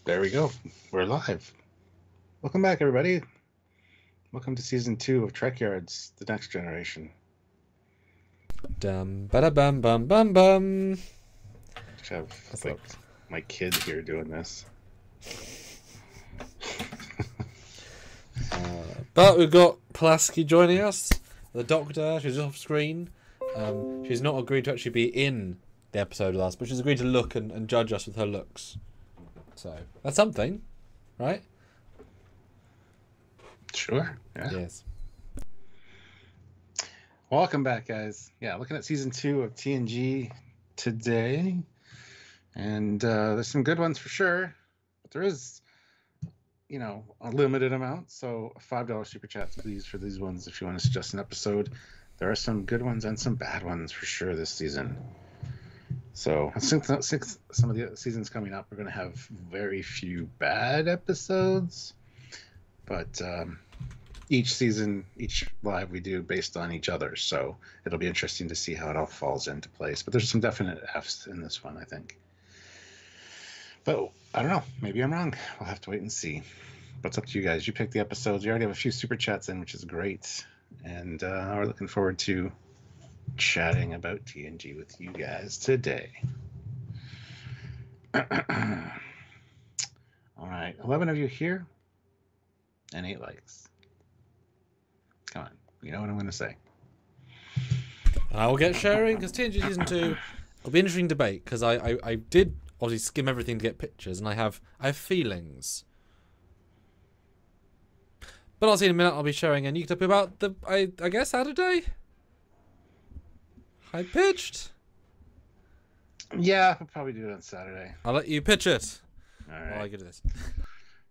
There we go. We're live. Welcome back, everybody. Welcome to season 2 of Trekyards, the next generation. Dum ba da bum bum bum bum. Just have my kid here doing this. But we've got Pulaski joining us, the Doctor. She's off screen. She's not agreed to actually be in the episode with us, but she's agreed to look and judge us with her looks. So that's something, right? Sure. Yeah. Yes. Welcome back, guys. Yeah, looking at season 2 of TNG today. And there's some good ones for sure. But there is, a limited amount. So a $5 super chat, please, for these ones if you want to suggest an episode. There are some good ones and some bad ones for sure this season. So I think some of the seasons coming up, we're going to have very few bad episodes. But each season, each live we do based on each other. So it'll be interesting to see how it all falls into place. But there's some definite Fs in this one, I think. But I don't know. Maybe I'm wrong. We'll have to wait and see. But it's up to you guys. You pick the episodes. You already have a few super chats in, which is great. And we're looking forward to chatting about TNG with you guys today. All right. 11 of you here and 8 likes. Come on. You know what I'm going to say. And I will get sharing because TNG season 2 will be an interesting debate because I did obviously skim everything to get pictures and I have feelings. But I'll see in a minute. I'll be sharing a new topic about the I guess Saturday. High pitched. Yeah, we'll probably do it on Saturday. I'll let you pitch it. All right. While I get to this.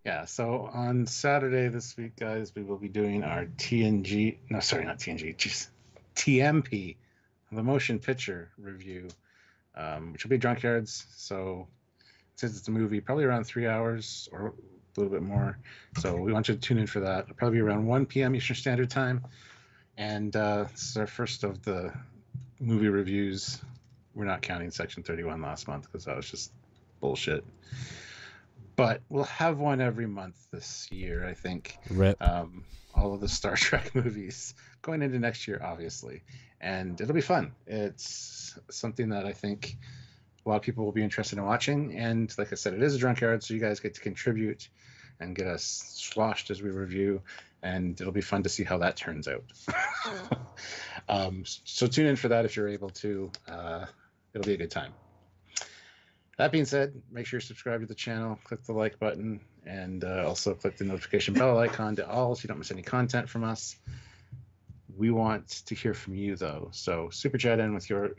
Yeah, so on Saturday this week, guys, we will be doing our TNG. No, sorry, not TNG. Just TMP, the motion picture review, which will be Trekyards. So since it's a movie, probably around 3 hours or a little bit more. So we want you to tune in for that. It'll probably be around 1 p.m. Eastern Standard Time. And this is our first of the movie reviews. We're not counting Section 31 last month because that was just bullshit. But we'll have one every month this year, I think. Rip. All of the Star Trek movies going into next year, obviously. And it'll be fun. It's something that I think a lot of people will be interested in watching. And like I said, it is a Trekyard, so you guys get to contribute and get us sloshed as we review. And it'll be fun to see how that turns out. So tune in for that if you're able to. It'll be a good time. That being said, make sure you subscribe to the channel, click the like button, and also click the notification bell icon to all so you don't miss any content from us. We want to hear from you, though. So super chat in with your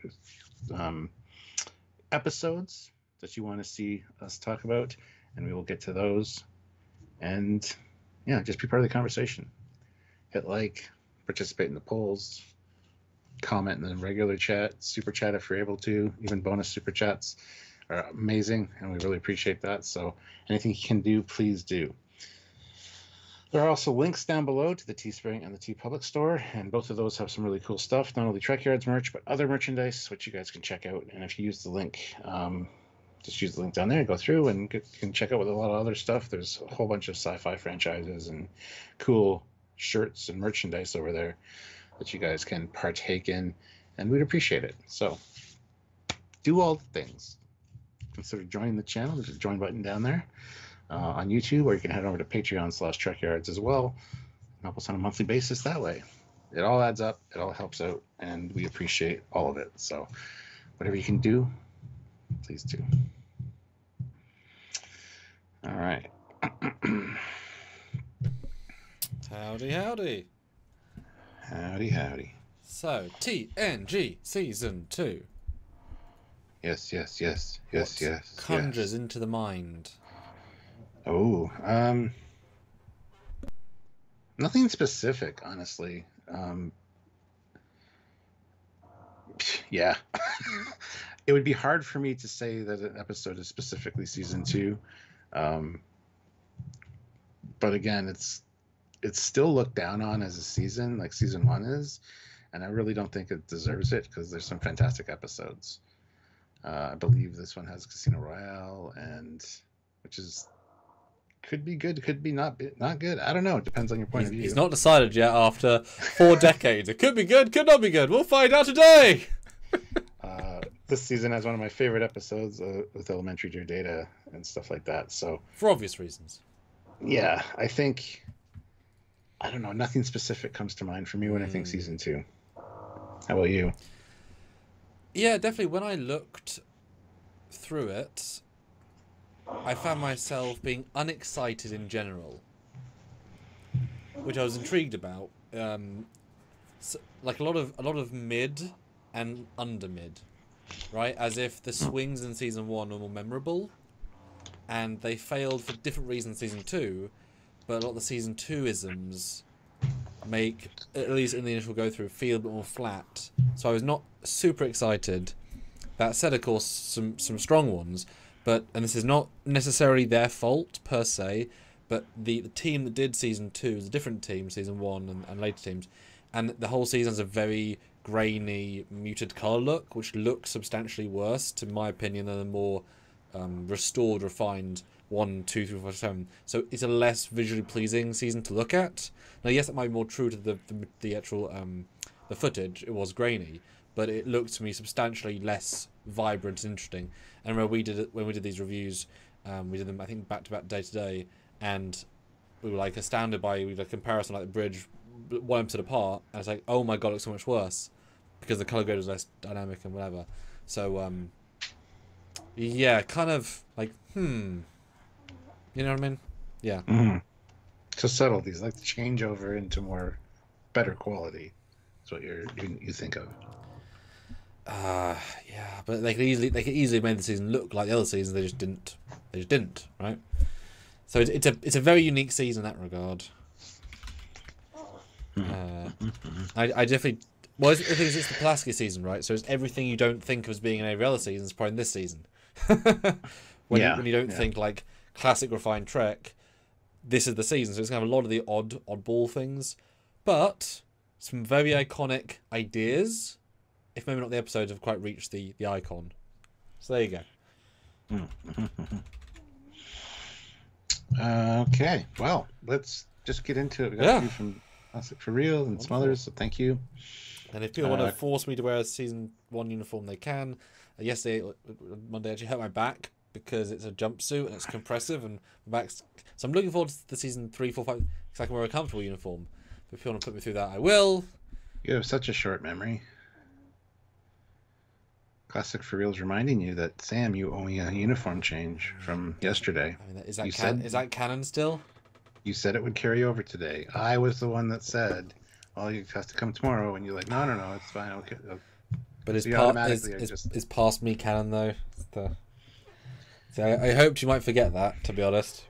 episodes that you want to see us talk about, and we will get to those. And, yeah, just be part of the conversation. Hit like, participate in the polls, comment in the regular chat, super chat if you're able to, even bonus super chats are amazing, and we really appreciate that. So anything you can do, please do. There are also links down below to the Teespring and the TeePublic store, and both of those have some really cool stuff, not only Trekyards merch, but other merchandise, which you guys can check out. And if you use the link, just use the link down there, go through, and you can check out with a lot of other stuff. There's a whole bunch of sci-fi franchises and cool shirts and merchandise over there that you guys can partake in, and we'd appreciate it. So do all the things. Consider joining the channel. There's a join button down there on YouTube, or you can head over to Patreon/Trekyards as well. Help us on a monthly basis that way. It all adds up. It all helps out, and we appreciate all of it. So whatever you can do, please do. All right. Howdy, howdy. Howdy, howdy. So, TNG Season 2. Yes. What conjures into the mind? Oh, nothing specific, honestly. Yeah. It would be hard for me to say that an episode is specifically Season 2. But again, it's still looked down on as a season, like Season 1 is. And I really don't think it deserves it because there's some fantastic episodes. I believe this one has Casino Royale, which is could be good, could be not good. I don't know. It depends on your point of view. He's not decided yet after 4 decades. It could be good, could not be good. We'll find out today. This season has one of my favorite episodes with elementary Dear Data and stuff like that. So for obvious reasons. Yeah, I think, I don't know, nothing specific comes to mind for me when I think season 2. How about you? Yeah, definitely. When I looked through it, I found myself being unexcited in general, which I was intrigued about. So, like a lot of mid and under mid, right? As if the swings in season 1 were more memorable, and they failed for different reasons in season 2. But a lot of the season 2 isms make, at least in the initial go through, feel a bit more flat. So I was not super excited. That said, of course, some strong ones. But, and this is not necessarily their fault per se, but the team that did season 2 is a different team, season 1 and later teams, and the whole season has a very grainy, muted colour look, which looks substantially worse, to my opinion, than the more restored, refined 1, 2, 3, 4, 7. So it's a less visually pleasing season to look at. Now, yes, that might be more true to the actual the footage. It was grainy, but it looked to me substantially less vibrant and interesting. And when we did these reviews, we did them, I think, back to back, day to day, and we were like astounded by a comparison, like the bridge, 1 episode apart, and it's like, oh my god, it looks so much worse because the color grade was less dynamic and whatever. So yeah, kind of like you know what I mean? Yeah. Mm-hmm. So subtleties, like the changeover into more better quality, is what you think of. Yeah, but they could easily make the season look like the other seasons. They just didn't, right? So it's a very unique season in that regard. I definitely. Well, the thing is, it's the Pulaski season, right? So it's everything you don't think of as being in every other season is probably in this season. when you don't think like classic refined Trek, this is the season. So it's gonna have a lot of the oddball things, but some very iconic ideas. If maybe not the episodes have quite reached the icon. So there you go. Okay, well, let's just get into it. We got a few from Fantasic for Real and some others, so thank you. And if people want to force me to wear a season 1 uniform, they can. Yesterday, Monday, I actually hurt my back because it's a jumpsuit and it's compressive and my back's... So I'm looking forward to the season 3, 4, 5, because I can wear a comfortable uniform. But if you want to put me through that, I will. You have such a short memory. Classic for Real's reminding you that, Sam, you owe me a uniform change from yesterday. I mean, is that canon still? You said it would carry over today. I was the one that said, well, you have to come tomorrow, and you're like, no, it's fine. Okay. But it's past me canon, though. So I hoped you might forget that, to be honest.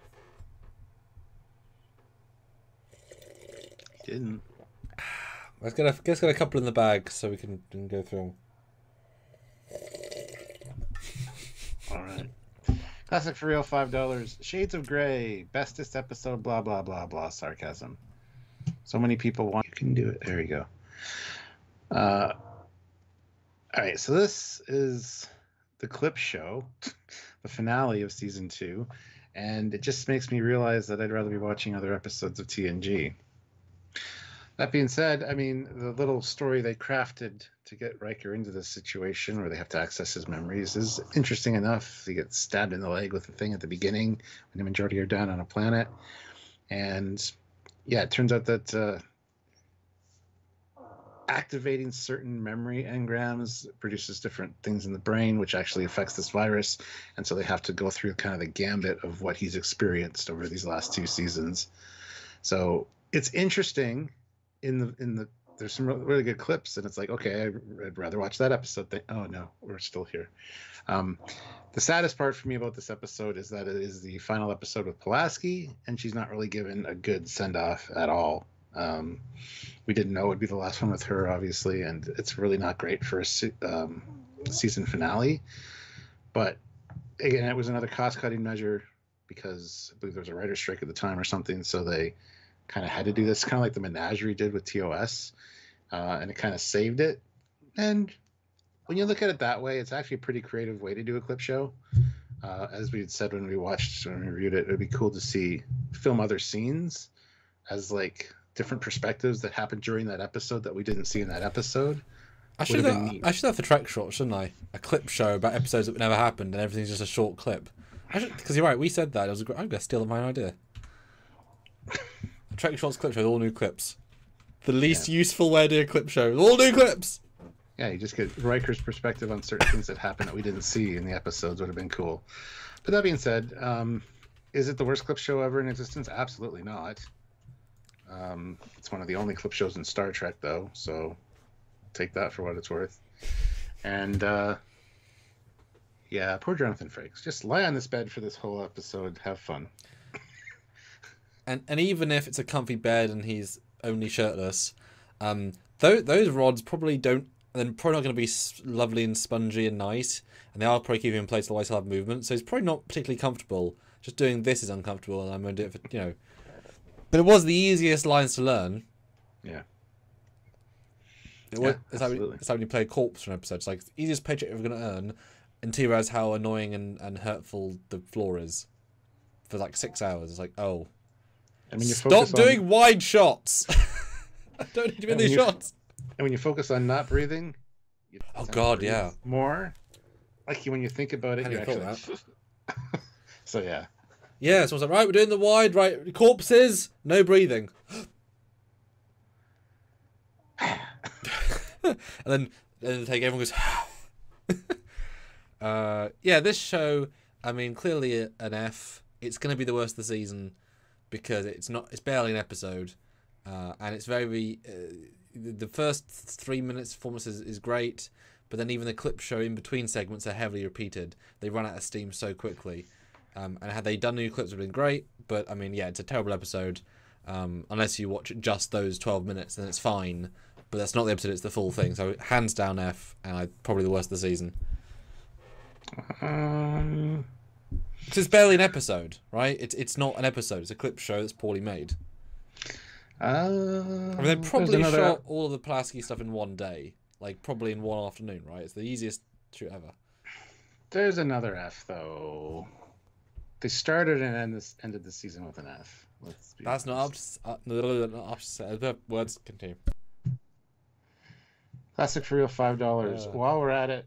Didn't. Let's get a couple in the bag so we can go through them. All right. Classic for Real, $5. Shades of Grey, bestest episode, blah, blah, blah, blah, sarcasm. So many people want... You can do it. There you go. All right, so this is the clip show, the finale of season 2, and it just makes me realize that I'd rather be watching other episodes of TNG. That being said, I mean, the little story they crafted to get Riker into this situation where they have to access his memories is interesting enough. He gets stabbed in the leg with a thing at the beginning when the majority are down on a planet. And yeah, it turns out that activating certain memory engrams produces different things in the brain, which actually affects this virus. And so they have to go through kind of the gambit of what he's experienced over these last 2 seasons. So it's interesting. There's some really good clips, and it's like, okay, I'd rather watch that episode. Oh no, we're still here. The saddest part for me about this episode is that it is the final episode with Pulaski, and she's not really given a good send-off at all. We didn't know it would be the last one with her, obviously, and it's really not great for a season finale. But again, it was another cost-cutting measure because I believe there was a writer's strike at the time or something, so they kind of had to do this, kind of like the Menagerie did with TOS, and it kind of saved it. And when you look at it that way, it's actually a pretty creative way to do a clip show. As we had said when we reviewed it, it would be cool to film other scenes as like different perspectives that happened during that episode that we didn't see in that episode. I should have the Trek short, shouldn't I? A clip show about episodes that never happened and everything's just a short clip. Because you're right, we said that. I'm going to steal my idea. A Trek shorts clip show with all new clips. The least useful way to do a clip show with all new clips. Yeah, you just get Riker's perspective on certain things that happened that we didn't see in the episodes. Would have been cool. But that being said, is it the worst clip show ever in existence? Absolutely not. It's one of the only clip shows in Star Trek, though, so take that for what it's worth. And yeah, poor Jonathan Frakes. Just lie on this bed for this whole episode. Have fun. And even if it's a comfy bed and he's only shirtless, those rods probably don't. They're probably not going to be lovely and spongy and nice, and they are probably keeping him in place otherwise he'll have movement. So he's probably not particularly comfortable. Just doing this is uncomfortable, and I'm going to do it for But it was the easiest lines to learn. Yeah. It's like when you play a corpse for an episode. It's like the easiest paycheck you're ever going to earn until you realize how annoying and hurtful the floor is for like 6 hours. It's like, oh. I mean, stop doing wide shots. I don't need to be in these shots. And when you focus on not breathing, oh god, yeah, more like when you think about it, you actually. So yeah. Yeah, so I was like, right, we're doing the wide, right, corpses, no breathing. and then take everyone goes. Yeah, this show, I mean, clearly an F. It's going to be the worst of the season because it's barely an episode, and it's very. The first 3 minutes performance is great, but then even the clip show in between segments are heavily repeated. They run out of steam so quickly. And had they done new clips, it would have been great. But I mean, yeah, it's a terrible episode. Unless you watch just those 12 minutes, then it's fine. But that's not the episode; it's the full thing. So hands down F, and probably the worst of the season. It's barely an episode, right? It's not an episode. It's a clip show that's poorly made. I mean, they probably shot all of the Pulaski stuff in one day, like probably in one afternoon, right? It's the easiest shoot ever. There's another F though. They started and ended the season with an F. That's honest. Not up to words continue. Classic for real, $5. While we're at it,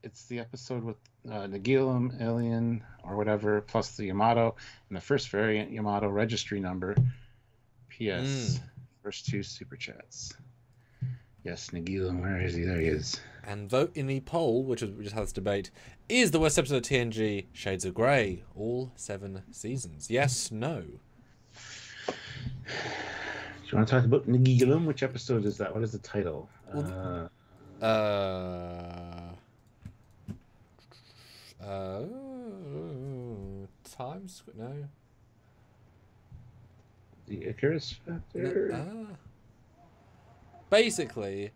it's the episode with Nagilum, Alien, or whatever, plus the Yamato, and the first variant Yamato registry number. P.S. First 2 super chats. Yes, Nagilum, where is he? There he is. And vote in the poll, we just had this debate. Is the worst episode of TNG Shades of Grey? All 7 seasons. Yes, no. Do you want to talk about Nagilum? Which episode is that? What is the title? No. The Icarus Factor? Basically,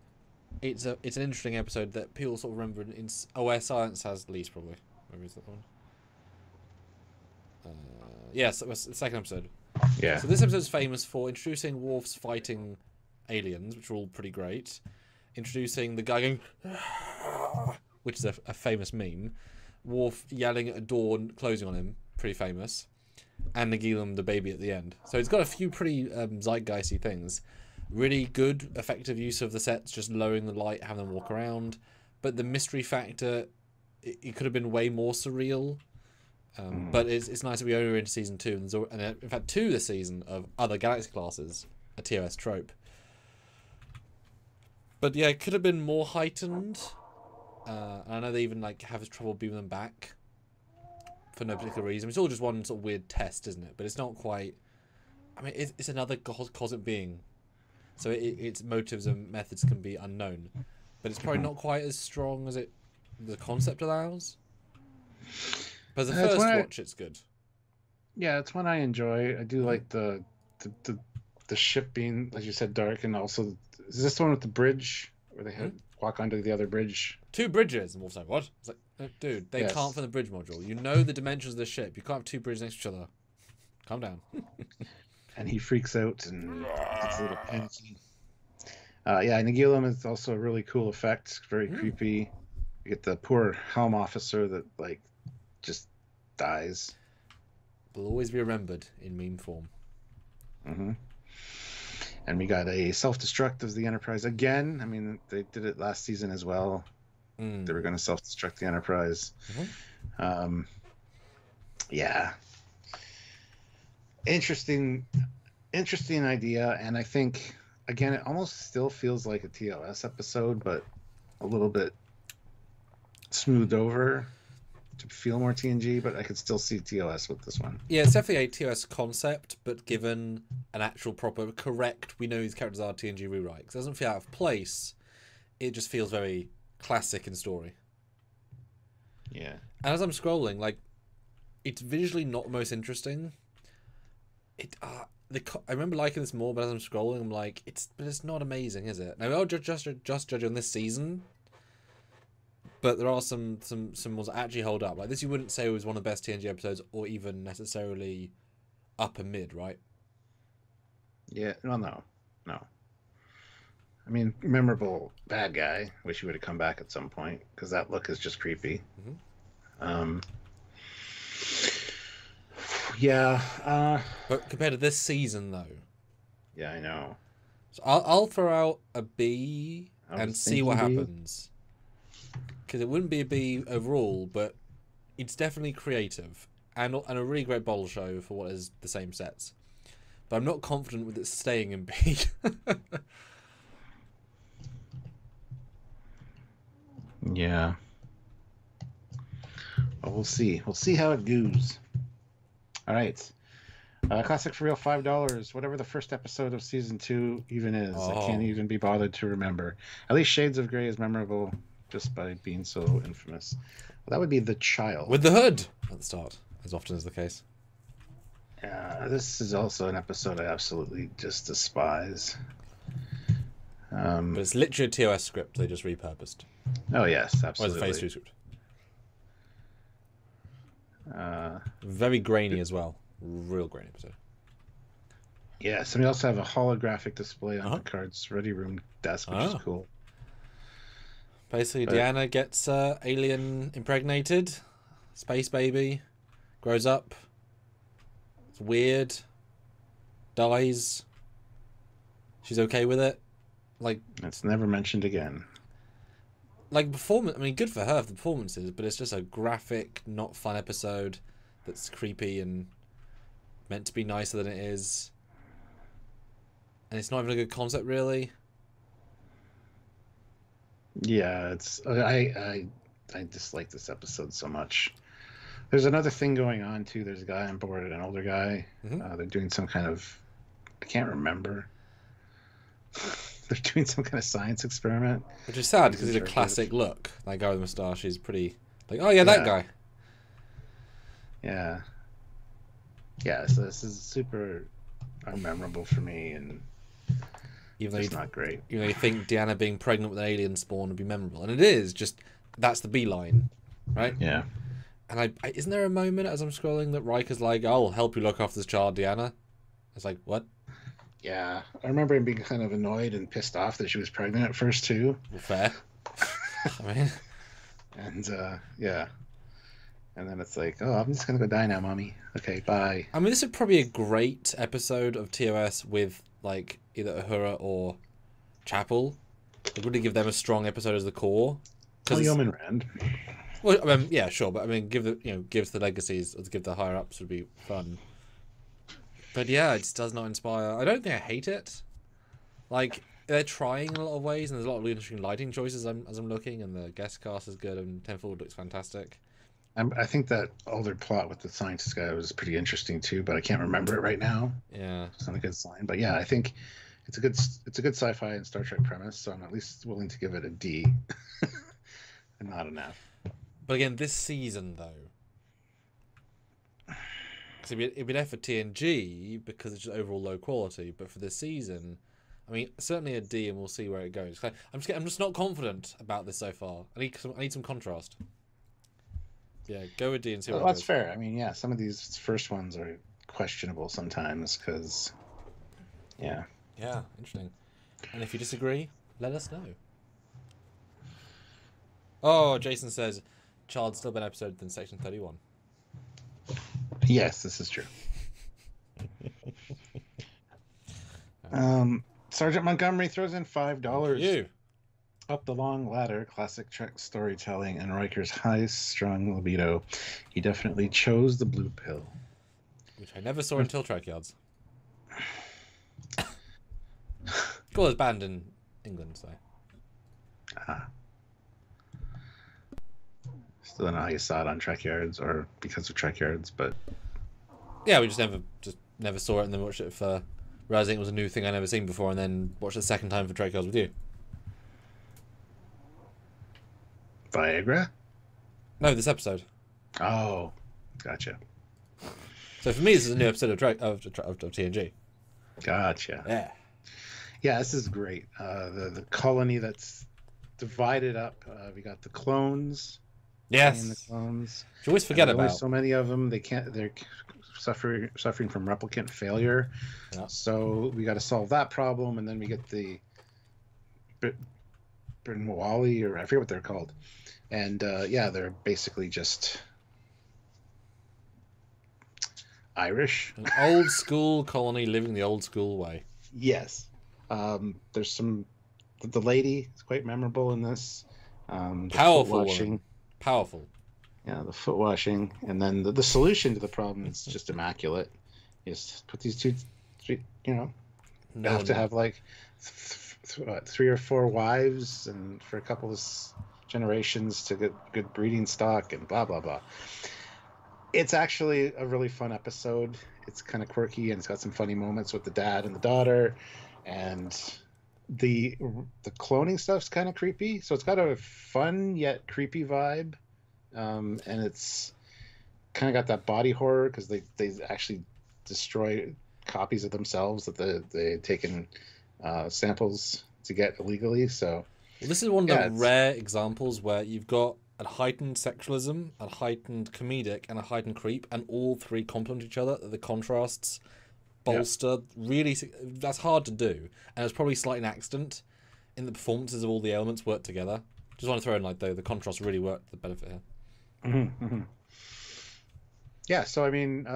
it's an interesting episode that people sort of remember in Where Silence Has Least, probably. Maybe is that one? Yes, it was the second episode. Yeah. So this episode is famous for introducing Worf's fighting aliens, which are all pretty great. Introducing the guy going, which is a famous meme. Worf yelling at a door and closing on him, pretty famous. And Nagilum, the baby at the end. So it's got a few pretty zeitgeisty things. Really good, effective use of the sets, just lowering the light, having them walk around. But the mystery factor, it could have been way more surreal. But it's nice that we only were into season 2. And in fact, 2 this season of other galaxy classes, a TOS trope. But yeah, it could have been more heightened. And I know they even have trouble beaming them back for no particular reason. It's all just one sort of weird test, isn't it? But it's not quite. I mean, it's another cosmic being, so its motives and methods can be unknown. But it's probably not quite as strong as the concept allows. But the first watch, it's good. Yeah, it's one I enjoy. I do like the ship being, as you said, dark, and also is this the one with the bridge where they walk onto the other bridge? 2 bridges, and Wolf's like, what? It's like, no, dude, they can't find the bridge module. You know the dimensions of the ship. You can't have 2 bridges next to each other. Calm down. And he freaks out and gets a little panicky. Yeah, Nagilum is also a really cool effect. Very creepy. You get the poor helm officer that just dies. Will always be remembered in meme form. Mm-hmm. And we got a self-destruct of the Enterprise again. I mean, they did it last season as well. They were going to self-destruct the Enterprise. Mm-hmm. Yeah. Interesting idea. And I think, again, it almost still feels like a TOS episode, but a little bit smoothed over to feel more TNG, but I could still see TOS with this one. Yeah, it's definitely a TOS concept, but given an actual proper, correct, we know these characters are TNG rewrite. It doesn't feel out of place. It just feels very classic in story. Yeah. And as I'm scrolling, like, it's visually not the most interesting. I remember liking this more, but as I'm scrolling, I'm like, it's not amazing, is it? Now, I'll just judge on this season, but there are some ones that actually hold up. Like this, you wouldn't say it was one of the best TNG episodes, or even necessarily upper mid, right? Yeah. Well, no. I mean, memorable bad guy. Wish he would have come back at some point because that look is just creepy. Mm-hmm. Yeah. But compared to this season, though. Yeah, I know. So I'll throw out a B and see what happens. Because it wouldn't be a B overall, but it's definitely creative and a really great bottle show for what is the same sets. But I'm not confident with it staying in B. Yeah. Well, we'll see. We'll see how it goes. All right. Classic for real, $5. Whatever the first episode of season 2 even is. I can't even be bothered to remember. At least Shades of Grey is memorable just by being so infamous. Well, that would be The Child. With the hood at the start, as often is the case. This is also an episode I absolutely just despise. But it's literally a TOS script they just repurposed. Oh, yes, Or absolutely. it's a Phase 2 script. Very grainy as well. Real grainy episode. Yeah, so we also have a holographic display on Picard's ready room desk, which is cool. Basically, Deanna gets alien impregnated, space baby, grows up, it's weird, dies. She's okay with it. Like, it's never mentioned again. Like performance, I mean, good for her for the performances, but it's just a graphic, not fun episode that's creepy and meant to be nicer than it is, and it's not even a good concept, really. Yeah, it's I dislike this episode so much. There's another thing going on too. There's a guy on board, an older guy. Mm-hmm. They're doing some kind of, I can't remember. They're doing some kind of science experiment, which is sad because he's a classic look. That guy with the moustache is pretty like, oh yeah, that guy. Yeah. So this is super unmemorable for me, and even though it's not great. You know, you think Deanna being pregnant with an alien spawn would be memorable, and it is. Just that's the B line, right? Yeah. And isn't there a moment as I'm scrolling that Riker's like, "I'll help you look after this child, Deanna"? It's like, what? Yeah, I remember him being kind of annoyed and pissed off that she was pregnant at first too. Well, fair. I mean, and yeah, and then it's like, oh, I'm just gonna go die now, mommy. Okay, bye. I mean, this is probably a great episode of TOS with like either Uhura or Chapel. Like, really give them a strong episode as the core. Oh, Yeoman Rand. Well, I mean, yeah, sure, but I mean, give the legacies, or give the higher ups would be fun. But yeah, it just does not inspire. I don't think I hate it. Like, they're trying in a lot of ways, and there's a lot of really interesting lighting choices as I'm looking, and the guest cast is good, and Tenfold looks fantastic. I think that older plot with the scientist guy was pretty interesting too, but I can't remember it right now. Yeah, it's not a good sign. But yeah, I think it's a good sci-fi and Star Trek premise, so I'm at least willing to give it a D, and not an F. But again, this season though. It'd be an F for TNG because it's just overall low quality, but for this season, I mean, certainly a D, and we'll see where it goes. I'm just not confident about this so far. I need some contrast. Yeah, go with D and see what. Well, that's fair. I mean, yeah, some of these first ones are questionable sometimes because, yeah. Yeah, interesting. And if you disagree, let us know. Oh, Jason says, "Child's still better episode than Section 31." Yes, this is true. Sergeant Montgomery throws in $5. You. Up the long ladder, classic Trek storytelling, and Riker's high-strung libido. He definitely chose the blue pill. Which I never saw until Trekyards. Well, it's banned in England, so. Still don't know how you saw it on Trekyards or because of Trekyards, but Yeah, we just never saw it and then watched it for realizing it was a new thing I'd never seen before, and then watched it the second time for Trekyards with you. Viagra? No, this episode. Oh, gotcha. So for me, this is a new episode of TNG. Gotcha. Yeah. Yeah, this is great. The colony that's divided up. We got the clones. Yes. And the clones. You always forget about. There's so many of them. They're suffering from replicant failure. Yeah. So we got to solve that problem, and then we get the Brinwali, or I forget what they're called. And yeah, they're basically just Irish. An old school colony living the old school way. Yes. There's some. The lady is quite memorable in this. Powerful woman. Powerful. Yeah, the foot washing, and then the solution to the problem is just immaculate. You just put these three, you have to have like 3 or 4 wives, and for a couple of generations to get good breeding stock, and blah blah blah. It's actually a really fun episode. It's kind of quirky, and it's got some funny moments with the dad and the daughter, and the cloning stuff's kind of creepy. So it's got a fun yet creepy vibe, and it's kind of got that body horror because they actually destroy copies of themselves that they had taken samples to get illegally. So this is one of the rare examples where you've got a heightened sexualism, a heightened comedic, and a heightened creep, and all three complement each other. The contrasts bolster really. That's hard to do, and it's probably slightly an accident in the performances of all the elements work together. Just want to throw in like the contrast really worked to the benefit here. Mm-hmm, mm-hmm. Yeah, so I mean,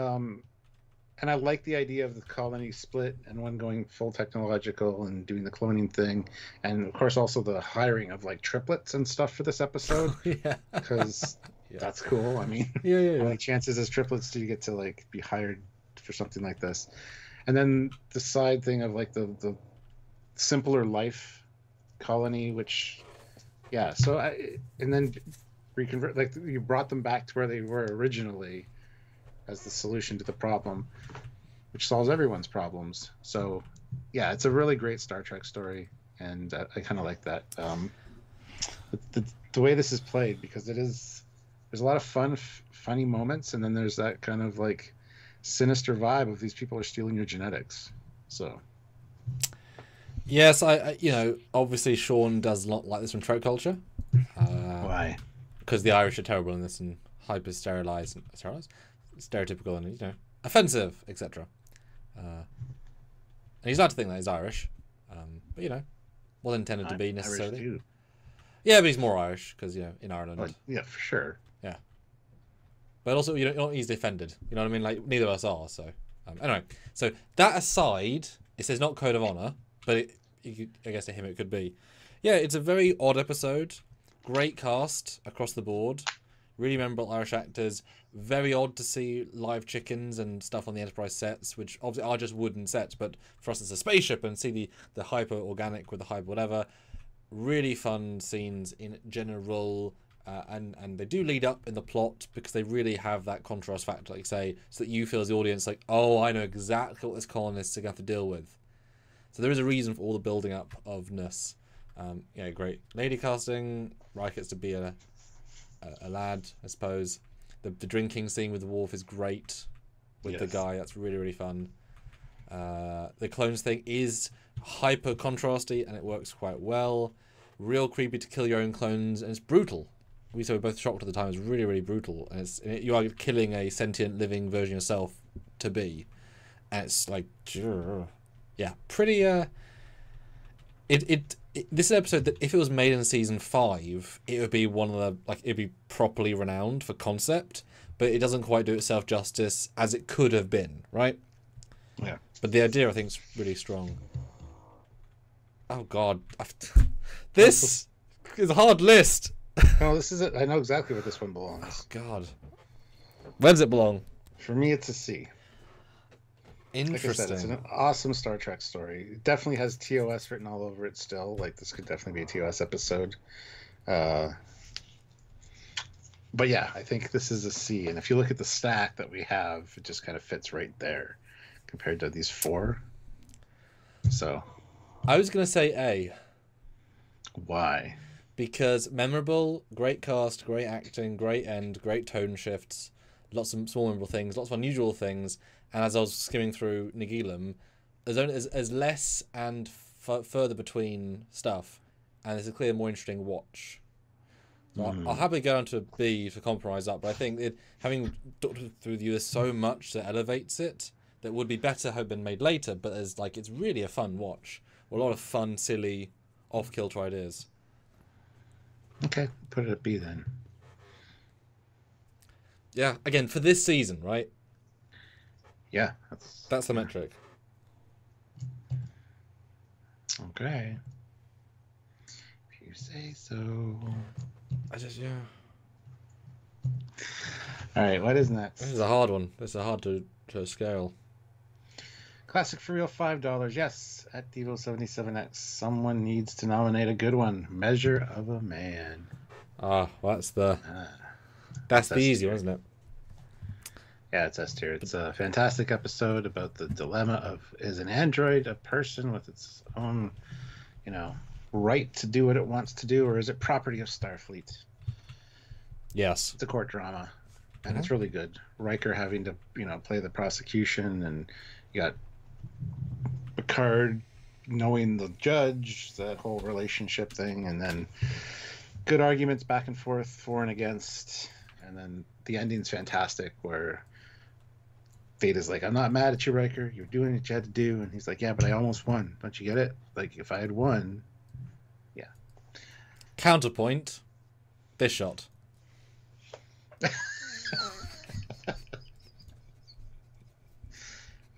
and I like the idea of the colony split and one going full technological and doing the cloning thing, and of course also the hiring of like triplets and stuff for this episode. Yeah, because that's cool. I mean, yeah. How many chances as triplets do you get to like be hired for something like this? And then the side thing of like the simpler life colony, which so and then reconvert, like you brought them back to where they were originally as the solution to the problem, which solves everyone's problems. So yeah, it's a really great Star Trek story, and I kind of like that. The way this is played, because there's a lot of funny moments, and then there's that kind of like sinister vibe of these people are stealing your genetics. So yes, I obviously Sean does not like this from Trek culture. Why? Because the Irish are terrible in this and hyper sterilized, stereotypical, and offensive, etc. And he's not to think that he's Irish, but wasn't intended to be necessarily. Irish too. Yeah, but he's more Irish because in Ireland. Like, yeah, for sure. Yeah, but also you're not easily offended. You know what I mean? Like neither of us are. So anyway, so that aside, it says not code of honor, but I guess to him it could be. Yeah, it's a very odd episode. Great cast across the board. Really memorable Irish actors. Very odd to see live chickens and stuff on the Enterprise sets, which obviously are just wooden sets, but for us it's a spaceship, and see the hyper organic with the hyper whatever. Really fun scenes in general, and they do lead up in the plot because they really have that contrast factor, like say, so that you feel as the audience like, oh, I know exactly what this colonist is going to have to deal with. So there is a reason for all the building up of ness. Great lady casting. Riker gets to be a lad, I suppose. The drinking scene with the Worf is great with the guy. That's really, really fun. The clones thing is hyper contrasty, and it works quite well. Real creepy to kill your own clones, and it's brutal. We were both shocked at the time. It's really, really brutal, and you are killing a sentient, living version of yourself to be, and it's like, pretty. This is an episode that if it was made in season 5, it would be one of the it'd be properly renowned for concept, but it doesn't quite do itself justice as it could have been, right? Yeah. But the idea, I think, is really strong. Oh God, this is a hard list. No, this is it. I know exactly where this one belongs. Oh God, where does it belong? For me, it's a C. Interesting. Like I said, it's an awesome Star Trek story. It definitely has TOS written all over it still. Like, this could definitely be a TOS episode. But yeah, I think this is a C. And if you look at the stack that we have, it just kind of fits right there compared to these 4. So I was going to say A. Why? Because memorable, great cast, great acting, great end, great tone shifts, lots of small memorable things, lots of unusual things. And as I was skimming through Nagilum, there's less and further between stuff, and it's a clear, more interesting watch. So I'll happily go on to B to compromise up, but I think having Doctor through the years so much that elevates it, that would be better had been made later. But it's really a fun watch, a lot of fun, silly, off-kilter ideas. Okay, put it at B then. Yeah, again for this season, right? Yeah, that's the metric. Okay. If you say so. Yeah. All right, what is next? This is a hard one. This is hard to scale. Classic for real, $5. Yes, at Devo77X. Someone needs to nominate a good one. Measure of a Man. Well, that's the easy one, isn't it? Yeah, it's S tier. It's a fantastic episode about the dilemma of, is an android a person with its own, right to do what it wants to do, or is it property of Starfleet? Yes. It's a court drama, and it's really good. Riker having to, play the prosecution, and you got Picard knowing the judge, that whole relationship thing, and then good arguments back and forth, for and against, and then the ending's fantastic, where Data's like, I'm not mad at you, Riker. You're doing what you had to do. And he's like, yeah, but I almost won. Don't you get it? Like, if I had won, yeah. Counterpoint, this shot.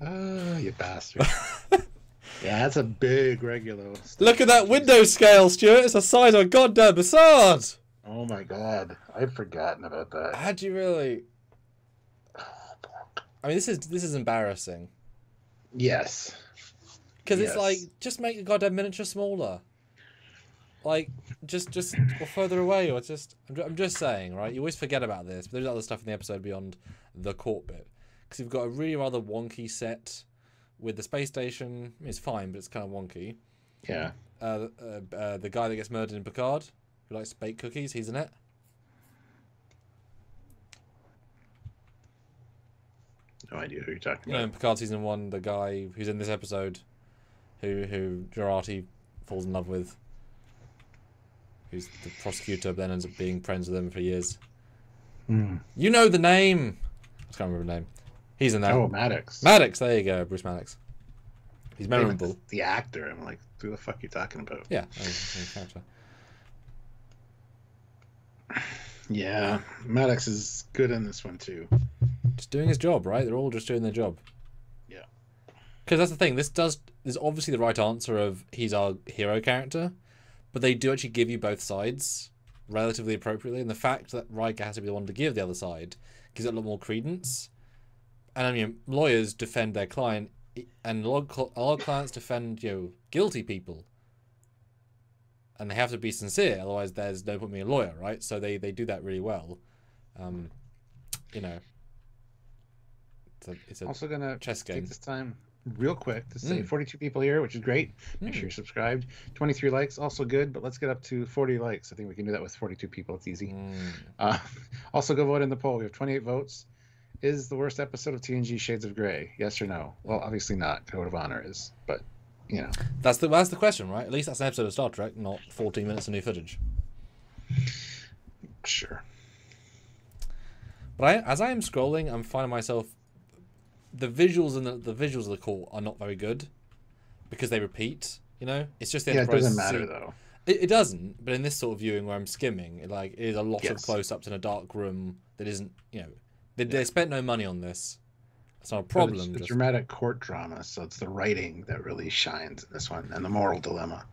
Oh, you bastard. Yeah, that's a big regular. Look at that window scale, Stuart. It's the size of a goddamn facade. Oh my God. I'd forgotten about that. Had you really? I mean, this is embarrassing. Yes. Because it's like, just make the goddamn miniature smaller. Like, just or further away, or just. I'm just saying, right? You always forget about this, but there's other stuff in the episode beyond the court bit. Because you've got a really rather wonky set with the space station. I mean, it's fine, but it's kind of wonky. Yeah. The guy that gets murdered in Picard, who likes to bake cookies, he's in it. No idea who you're talking You know, in Picard season 1, the guy who's in this episode, who Jurati falls in love with, who's the prosecutor, but then ends up being friends with him for years. You know the name. I can't remember the name. He's in that. Oh, Maddox. Maddox, there you go, Bruce Maddox. He's memorable. The actor. I'm like, who the fuck are you talking about? Yeah, character. Yeah, Maddox is good in this one too. Just doing his job, right? They're all just doing their job. Yeah. Because that's the thing. There's obviously the right answer of he's our hero character, but they do actually give you both sides relatively appropriately, and the fact that Riker has to be the one to give the other side gives it a lot more credence. And I mean, lawyers defend their client, and a lot of clients defend guilty people, and they have to be sincere, otherwise there's no point being a lawyer, right? So they do that really well. It's a also gonna chess game. Take this time real quick to say 42 people here, which is great. Make sure you're subscribed. 23 likes, also good, but let's get up to 40 likes. I think we can do that with 42 people. It's easy. Also, go vote in the poll. We have 28 votes. Is the worst episode of TNG Shades of Grey? Yes or no? Well, obviously not. Code of Honor is, but that's the question, right? At least that's an episode of Star Trek, not 14 minutes of new footage. Sure. But as I am scrolling, I'm finding myself. The visuals and the visuals of the court are not very good because they repeat. It's just the Enterprise. It doesn't matter though. It doesn't. But in this sort of viewing where I'm skimming, it is a lot of close-ups in a dark room that isn't They spent no money on this. It's not a problem. It's a dramatic court drama, so it's the writing that really shines in this one, and the moral dilemma.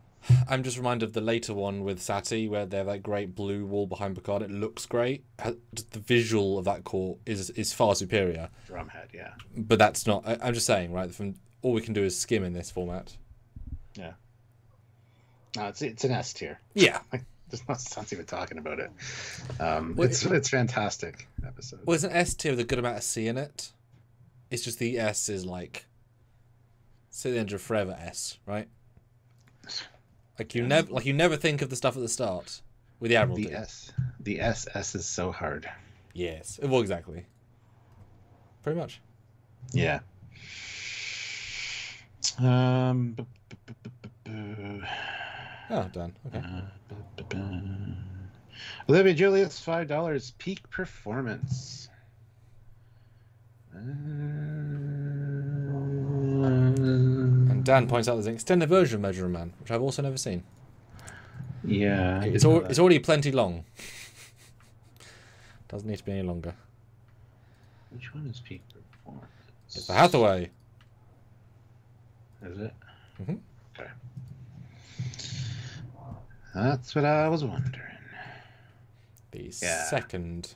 I'm just reminded of the later one with Sati, where they have that great blue wall behind Picard. It looks great. Just the visual of that court is far superior. Drumhead, yeah. But that's not. I'm just saying, right? From all we can do is skim in this format. Yeah. No, it's an S tier. Yeah. There's no sense even talking about it. It's fantastic episode. Well, it's an S tier with a good amount of C in it. It's just the S is like, say the end of forever S, right? Like you never think of the stuff at the start with the Admiralty. The S is so hard. Yes, well, exactly. Pretty much. Yeah. Oh, done. Okay. Olivia Julius, $5. Peak performance. And Dan points out there's an extended version of Measure of Man, which I've also never seen. Yeah. It's already plenty long. Doesn't need to be any longer. Which one is peak performance? It's the Hathaway. Is it? Mm-hmm. Okay. That's what I was wondering. The second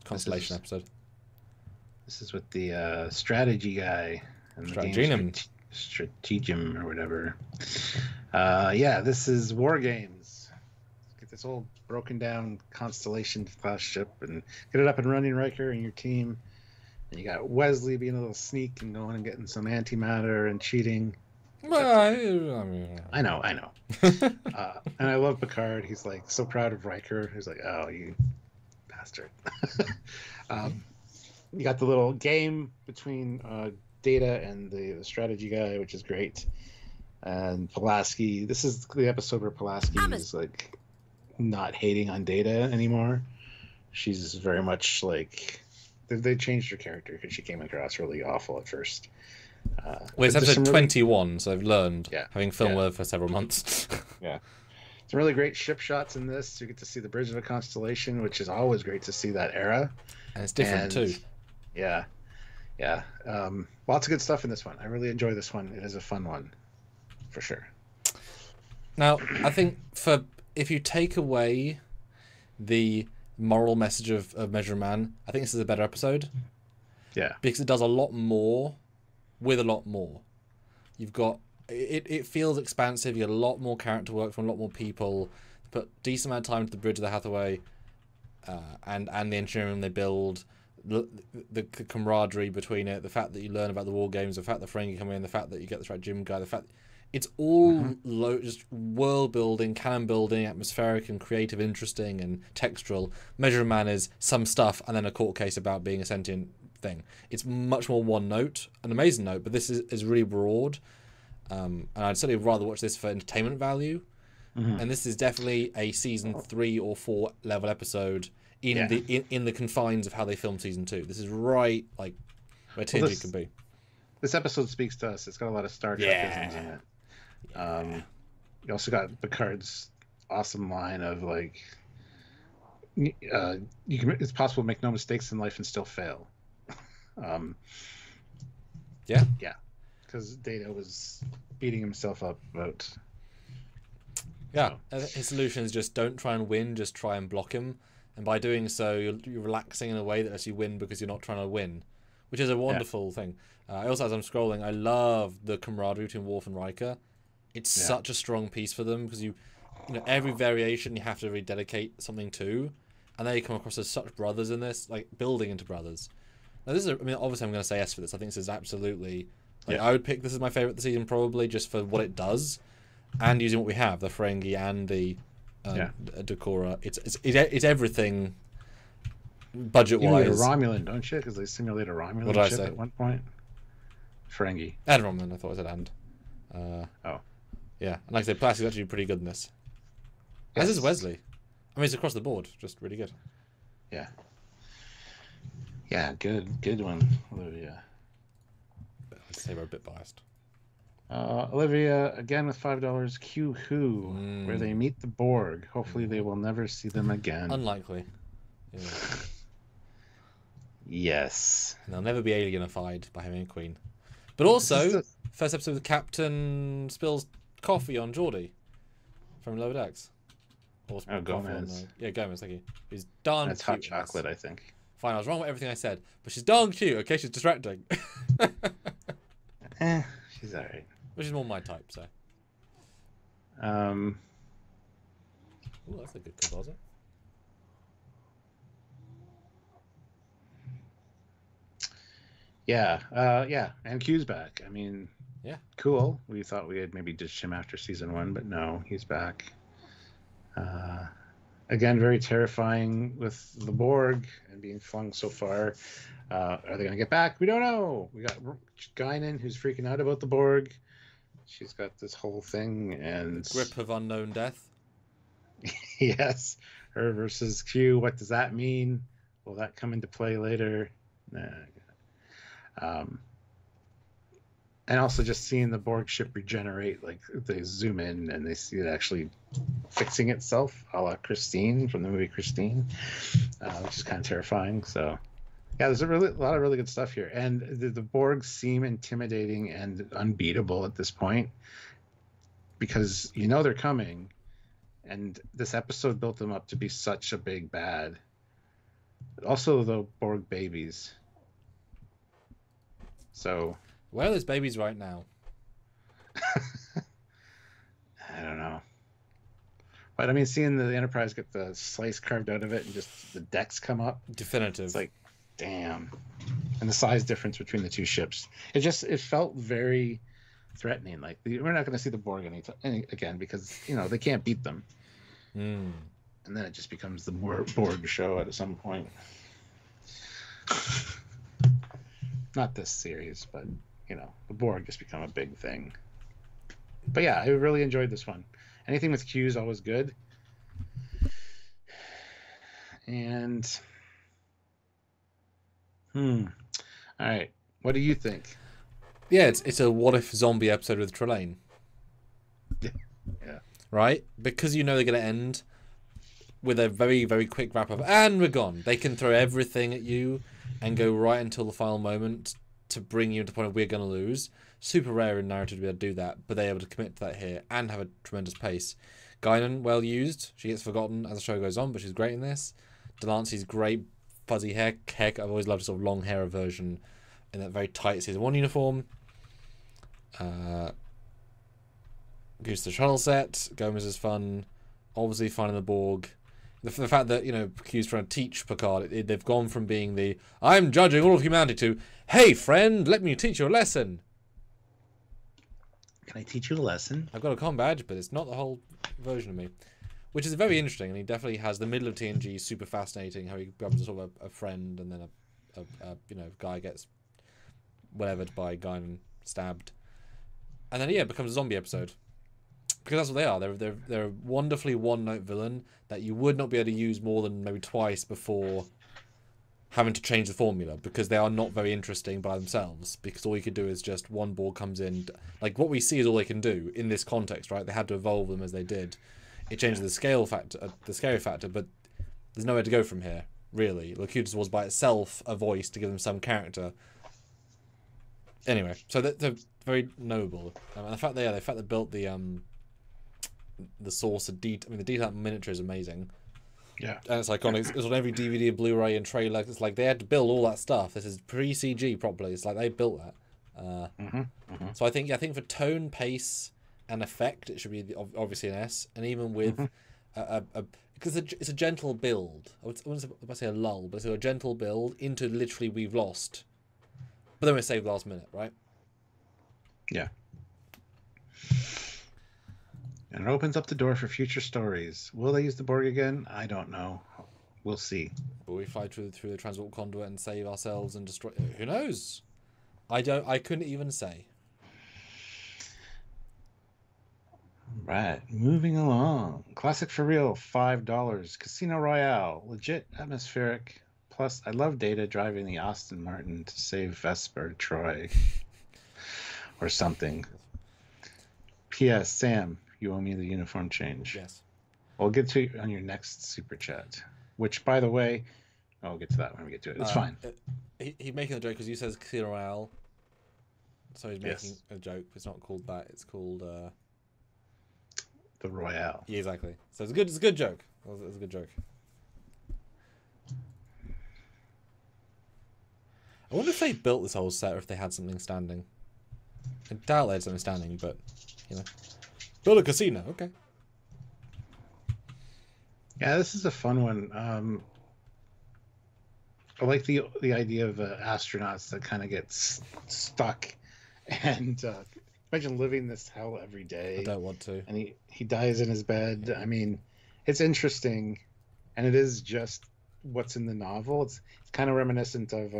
Constellation episode. This is with the strategy guy and the game Strategem or whatever. This is War Games. Let's get this old broken down Constellation class ship and get it up and running, Riker and your team. And you got Wesley being a little sneak and going and getting some antimatter and cheating. Well, I know. And I love Picard. He's like so proud of Riker. He's like, oh, you bastard. You got the little game between Data and the strategy guy, which is great. And Pulaski. This is the episode where Pulaski is like not hating on Data anymore. She's very much like they changed her character because she came across really awful at first. Well, it's episode 21, so I've learned, having filmed with her for several months. Yeah. Some really great ship shots in this. You get to see the Bridge of the Constellation, which is always great to see that era. And it's different, too. Yeah. Yeah. Lots of good stuff in this one. I really enjoy this one. It is a fun one, for sure. Now, I think if you take away the moral message of Measure of Man, I think this is a better episode. Yeah. Because it does a lot more with a lot more. You've got it feels expansive. You get a lot more character work from a lot more people. Put decent amount of time to the Bridge of the Hathaway, and the engineering they build, the camaraderie between it, the fact that you learn about the war games, the fact that Ferengi come in, the fact that you get the Gym guy, the fact it's all just world building, canon building, atmospheric and creative, interesting and textural. Measure of Man is some stuff and then a court case about being a sentient thing. It's much more one note, an amazing note, but this is really broad. And I'd certainly rather watch this for entertainment value. And this is definitely a season 3 or 4 level episode in the confines of how they filmed season 2. This is right like where TNG can be. This episode speaks to us. It's got a lot of Star Trek-isms in it. You also got Picard's awesome line of like, it's possible to make no mistakes in life and still fail. Because Data was beating himself up about. His solution is just don't try and win, just try and block him, and by doing so, you're relaxing in a way that lets you win because you're not trying to win, which is a wonderful thing. I also, as I'm scrolling, I love the camaraderie between Worf and Riker. It's such a strong piece for them because you know every variation you have to rededicate something to, and they come across as such brothers in this, like building into brothers. Now this is, obviously I'm going to say yes for this. I think this is absolutely, I would pick this as my favorite of the season probably just for what it does, and using what we have, the Ferengi and the Decora. It's everything. Budget wise, you Romulan, don't you? Because they simulate a Romulan ship at one point. Ferengi. And Romulan, I thought I said and. Yeah, and like I said, Pulaski's actually pretty good in this. As is Wesley. I mean, it's across the board, just really good. Yeah. Yeah, good one, Olivia. I'd say we're a bit biased. Olivia, again with $5, Q Who, where they meet the Borg. Hopefully they will never see them again. Unlikely. Yeah. Yes. And they'll never be alienified by having a queen. But This is also, the first episode, the captain spills coffee on Geordie from Lower Decks. Or Oh, coffee on Gomez. yeah, Gomez, thank you. He's darn That's cute hot chocolate, I think. Fine, I was wrong with everything I said, but she's darn cute. Okay, she's distracting. She's alright. Which is more my type, so. Um, Ooh, that's a good composite. yeah, and Q's back. I mean, yeah, cool. We thought we had maybe ditched him after season 1, but no, he's back. Again, very terrifying with the Borg and being flung so far. Are they going to get back? We don't know. We got Guinan, who's freaking out about the Borg. She's got this whole thing, and grip of unknown death. yes, her versus Q. What does that mean? Will that come into play later? Nah. And also just seeing the Borg ship regenerate, like they zoom in and they see it actually fixing itself, a la Christine from the movie Christine, which is kind of terrifying. So, yeah, there's a lot of really good stuff here, and the Borg seem intimidating and unbeatable at this point because you know they're coming, and this episode built them up to be such a big bad. But also the Borg babies. So. Where are those babies right now? I don't know. But I mean, seeing the Enterprise get the slice carved out of it and just the decks come up. Definitive. It's like, damn. And the size difference between the two ships. It felt very threatening. Like, we're not going to see the Borg again because, you know, they can't beat them. Mm. And then it just becomes the Borg show at some point. Not this series, but... you know, the Borg just become a big thing. But yeah, I really enjoyed this one. Anything with Q is always good. And all right, what do you think? Yeah, it's a what if zombie episode with Trelane. Yeah. Right? Because you know they're going to end with a very, very quick wrap up, and we're gone. They can throw everything at you and go right until the final moment to bring you to the point of we're going to lose. Super rare in narrative to be able to do that, but they're able to commit to that here and have a tremendous pace. Guinan, well used. She gets forgotten as the show goes on, but she's great in this. Delancey's great fuzzy haircut. I've always loved a sort of long hair version in that very tight season 1 uniform. Goes to the shuttle set. Gomez is fun. Obviously finding the Borg. The fact that, you know, Q's trying to teach Picard, they've gone from being the I'm judging all of humanity to hey friend, let me teach you a lesson. Can I teach you a lesson? I've got a comm badge, but it's not the whole version of me, which is very interesting. And he definitely has the middle of TNG super fascinating. How he becomes sort of a friend, and then a you know, guy gets whatevered by Guinan, stabbed, and then it becomes a zombie episode. Because that's what they are. They're a wonderfully one-note villain that you would not be able to use more than maybe twice before having to change the formula, because they are not very interesting by themselves, because all you could do is just one Borg comes in. Like, what we see is all they can do in this context, right? They had to evolve them as they did. It changes the scale factor, the scary factor, but there's nowhere to go from here, really. Locutus was by itself a voice to give them some character. Anyway, so they're very noble. And the fact they built the source of detail. I mean, the detail in miniature is amazing. Yeah. And it's iconic. It's on every DVD, Blu-ray, and trailer. It's like they had to build all that stuff. This is pre-CG properly. It's like they built that. So I think for tone, pace, and effect, it should be obviously an S. And even with because it's a gentle build. I wouldn't say a lull, but it's a gentle build into literally we've lost. But then we saved last minute, right? Yeah. And it opens up the door for future stories. Will they use the Borg again? I don't know. We'll see. Will we fly through the transport conduit and save ourselves and destroy? Who knows? I couldn't even say. Right. Moving along. Classic for real. $5. Casino Royale. Legit atmospheric. Plus, I love Data driving the Aston Martin to save Vesper Troy. Or something. P.S. Sam, you owe me the uniform change. Yes. I'll get to you on your next super chat. Which, by the way, I'll get to that when we get to it. It's fine. He's making a joke because you says Casino Royale, so he's making Yes. a joke. It's not called that. It's called The Royale. yeah, exactly. So it's a good joke. It's a good joke. I wonder if they built this whole set or if they had something standing. I doubt they had something standing, but you know, build a casino. Okay. Yeah, this is a fun one. I like the idea of astronauts that kind of get stuck, and imagine living this hell every day. I don't want to. And he dies in his bed. I mean, it's interesting, and it is just what's in the novel. It's kind of reminiscent of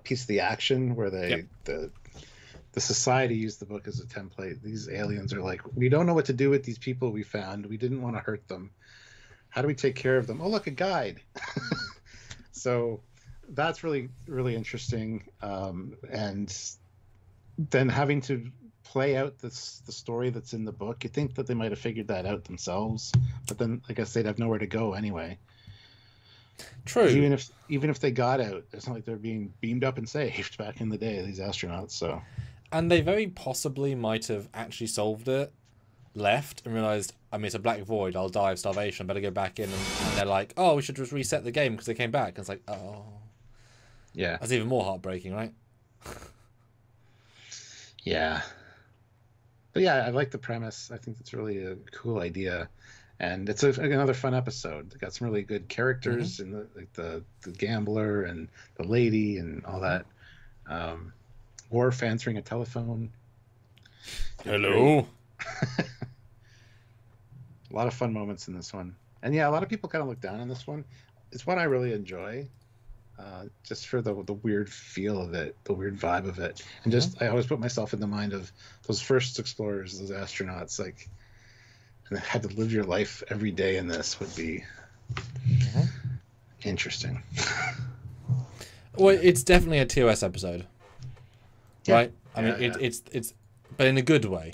Piece of the Action, where the society used the book as a template. These aliens are like, we don't know what to do with these people we found. We didn't want to hurt them. How do we take care of them? Oh, look, a guide. So that's really, really interesting. And then having to play out the story that's in the book, you think that they might have figured that out themselves, but then I guess they'd have nowhere to go anyway. True. Even if they got out, it's not like they're being beamed up and saved back in the day, these astronauts. So, and they very possibly might have actually solved it, left, and realized, I mean, it's a black void. I'll die of starvation. I better go back in. And they're like, oh, we should just reset the game because they came back. And it's like, oh, yeah, that's even more heartbreaking, right? Yeah. But yeah, I like the premise. I think it's really a cool idea. And it's another fun episode. It got some really good characters, and the gambler and the lady and all that. Worf answering a telephone. Hello. A lot of fun moments in this one. And yeah, a lot of people kind of look down on this one. It's one I really enjoy, just for the weird feel of it, the weird vibe of it. And just, I always put myself in the mind of those first explorers, those astronauts, like, and had to live your life every day in this would be interesting. Well, it's definitely a TOS episode, right? I mean, yeah. it's, but in a good way.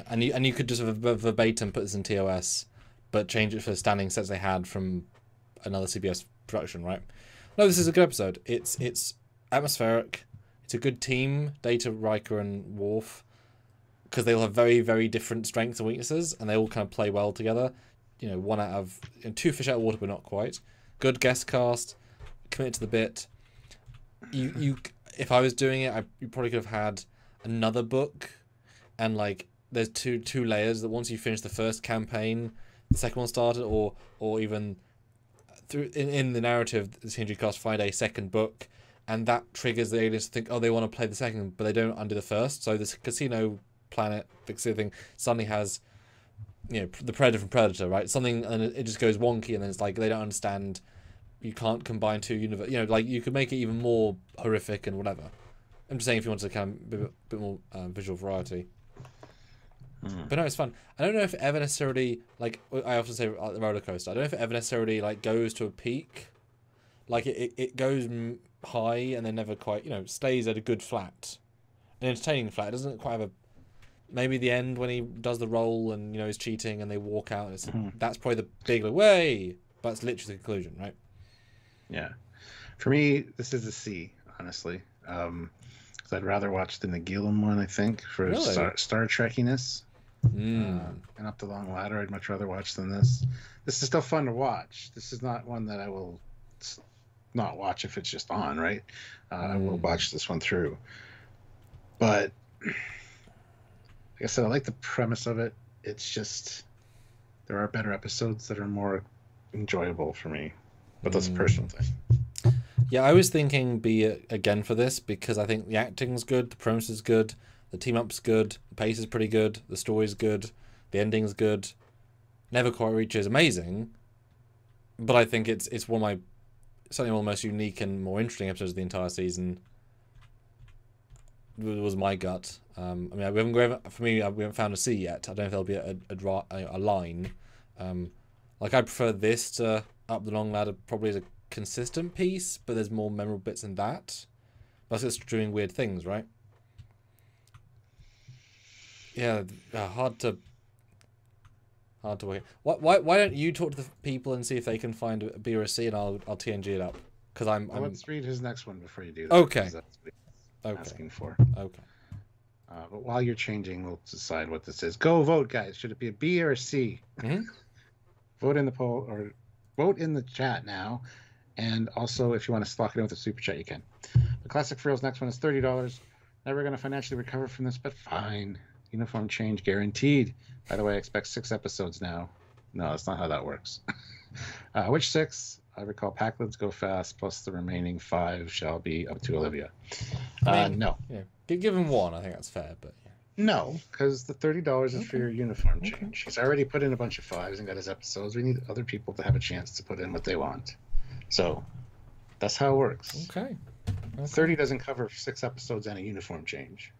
And you could just verbatim put this in TOS, but change it for standing sets they had from another CBS production, right? No, this is a good episode. It's atmospheric. It's a good team, Data, Riker, and Worf, because they all have very, very different strengths and weaknesses, and they all kind of play well together. You know, one out of two fish out of water, but not quite. Good guest cast, committed to the bit. You if I was doing it, you probably could have had another book, and like there's two layers that once you finish the first campaign, the second one started, or even through in the narrative, the TNG cast find a second book, and that triggers the aliens to think, oh, they want to play the second, but they don't undo the first. So this casino planet fixer thing suddenly has, you know, the Predator from Predator, right? Something, and it just goes wonky, and then it's like they don't understand. You can't combine two universe. You know, like you could make it even more horrific and whatever. I'm just saying if you want to kind of a bit more visual variety. But no, it's fun. I don't know if it ever necessarily, like I often say, the roller coaster. I don't know if it ever necessarily like goes to a peak. Like it goes high and then never quite, you know, stays at a good flat, an entertaining flat. It doesn't quite have a. Maybe the end when he does the roll and, you know, he's cheating and they walk out. And it's, that's probably the big like, way. But it's literally the conclusion, right? Yeah. For me, this is a C, honestly. Because I'd rather watch the Nagilum one, I think, for Really? Star Trekkiness. And Up the Long Ladder, I'd much rather watch than this. This is still fun to watch. This is not one that I will not watch if it's just on, right? I will watch this one through. But like I said, I like the premise of it. It's just there are better episodes that are more enjoyable for me. But that's a personal thing. Yeah, I was thinking B again for this because I think the acting's good, the premise is good, the team up's good, the pace is pretty good, the story's good, the ending's good. Never Quite Reaches amazing, but I think it's one of my certainly one of the most unique and more interesting episodes of the entire season. Was my gut. I mean, we haven't found a C yet. I don't know if there'll be a line. Like I prefer this to Up the Long Ladder probably as a consistent piece, but there's more memorable bits in that. Plus it's doing weird things, right? Yeah, hard to Hard to wait. Why don't you talk to the people and see if they can find a B or a C, and I'll TNG it up because I'm. Let's read his next one before you do that. Okay. That's what he's asking for. Okay. But while you're changing, we'll decide what this is. Go vote, guys. Should it be a B or a C? Mm-hmm. Vote in the poll or vote in the chat now. And also, if you want to lock it in with a super chat, you can. The Classic Frills next one is $30. Never going to financially recover from this, but fine. Uniform change guaranteed. By the way, I expect 6 episodes now. No, that's not how that works. Which 6? I recall pack lids go fast, plus the remaining 5 shall be up to Olivia. No. Yeah. Give him 1. I think that's fair, but yeah. No, because the $30 is for your uniform change. He's already put in a bunch of 5s and got his episodes. We need other people to have a chance to put in what they want. So that's how it works. Okay. 30 doesn't cover 6 episodes and a uniform change.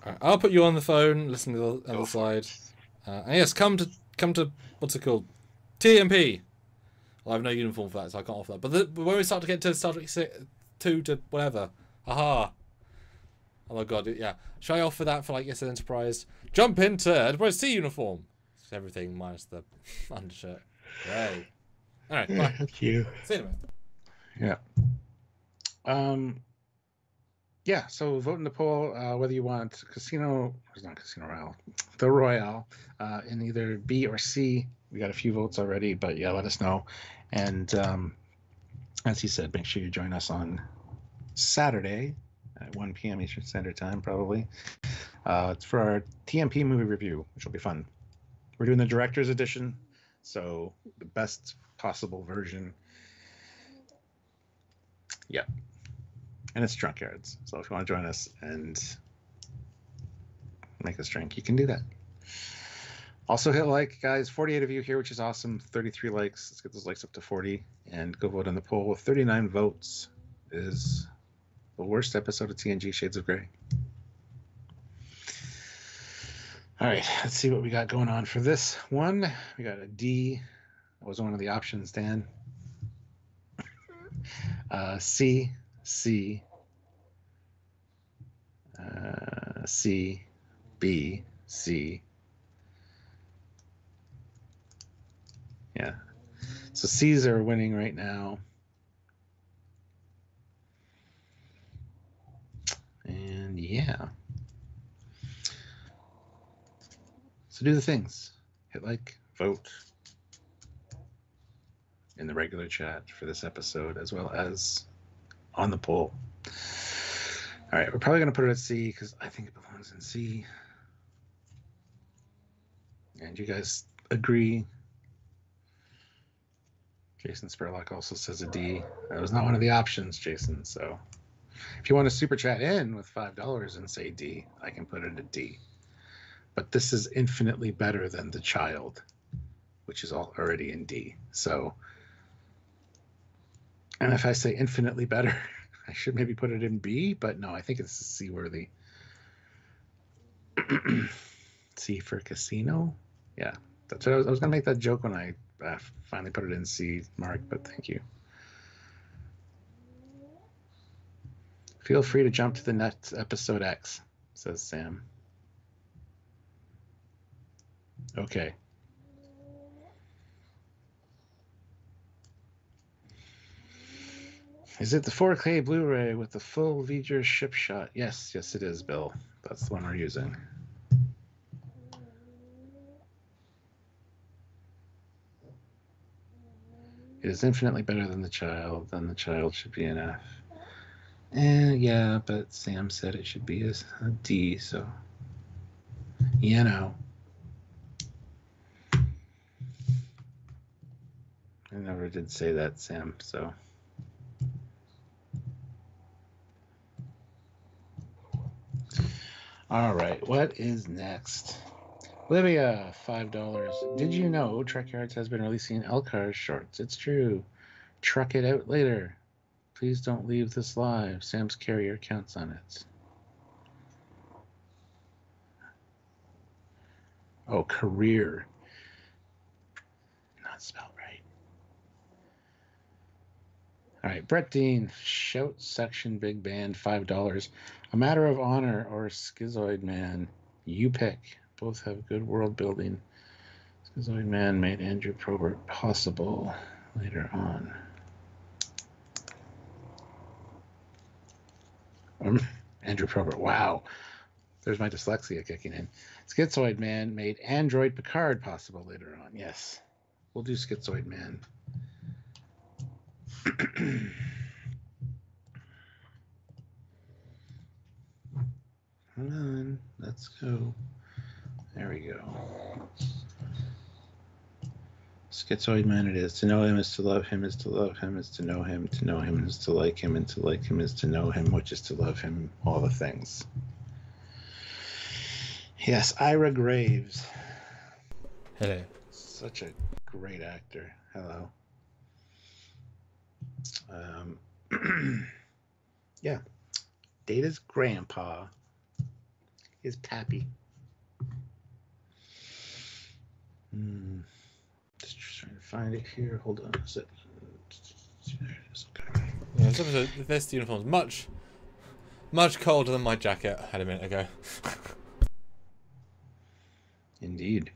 Right, I'll put you on the phone. Listen to the other side. And yes, come to what's it called? TMP. Well, I have no uniform for that, so I can't offer that. But when we start to get to Star Trek 2 to whatever, aha. Oh my god, yeah. Should I offer that for like yes, Enterprise? Jump into Enterprise C uniform. It's everything minus the undershirt. Great. All right. Bye. Thank you. See you in a minute. Yeah. Yeah. So vote in the poll whether you want the Royale in either B or C. We got a few votes already, but yeah, let us know. And as he said, make sure you join us on Saturday at 1 p.m. Eastern Standard Time, probably. It's for our TMP movie review, which will be fun. We're doing the director's edition, so the best possible version. Yep. And it's Trekyards. So if you want to join us and make us drink, you can do that. Also hit like, guys. 48 of you here, which is awesome. 33 likes. Let's get those likes up to 40. And go vote on the poll. 39 votes is the worst episode of TNG Shades of Grey. All right, let's see what we got going on for this one. We got a D. That was one of the options, Dan. C, C, C, B, C. Yeah. So C's are winning right now. And yeah. So do the things. Hit like, vote in the regular chat for this episode, as well as on the poll. All right, we're probably going to put it at C because I think it belongs in C. And you guys agree. Jason Spurlock also says a D. That was not one of the options, Jason. So if you want to super chat in with $5 and say D, I can put it at D. But this is infinitely better than The Child, which is already in D. So, and if I say infinitely better, I should maybe put it in B, but no, I think it's C worthy. C for Casino? Yeah, that's what I was going to make that joke when I finally put it in C, Mark, but thank you. Feel free to jump to the next episode X, says Sam. Okay. Is it the 4K Blu-ray with the full V'ger ship shot? Yes, yes it is, Bill. That's the one we're using. It is infinitely better than The Child. Then The Child should be an F. Yeah, but Sam said it should be a D, so you know. I never did say that, Sam, so. All right, what is next? Olivia, $5. Did you know Trekyards has been releasing LCARS shorts? It's true. Truck it out later. Please don't leave this live. Sam's carrier counts on it. Oh, career. Not spelled right. All right, Brett Dean, Shout Section Big Band, $5. A Matter of Honor or Schizoid Man, you pick. both have good world building. Schizoid Man made Andrew Probert possible later on. Andrew Probert, wow. There's my dyslexia kicking in. Schizoid Man made Android Picard possible later on. Yes. We'll do Schizoid Man. Come on, let's go. There we go. Schizoid Man it is. To know him is to love him, is to love him, is to know him is to like him, and to like him is to know him, which is to love him, all the things. Yes, Ira Graves. Hello. Such a great actor. Hello. Yeah. Data's grandpa is Pappy. Just trying to find it here. Hold on. Is it? There it is. Okay. Yeah, this episode, this uniform's much colder than my jacket I had a minute ago. Indeed.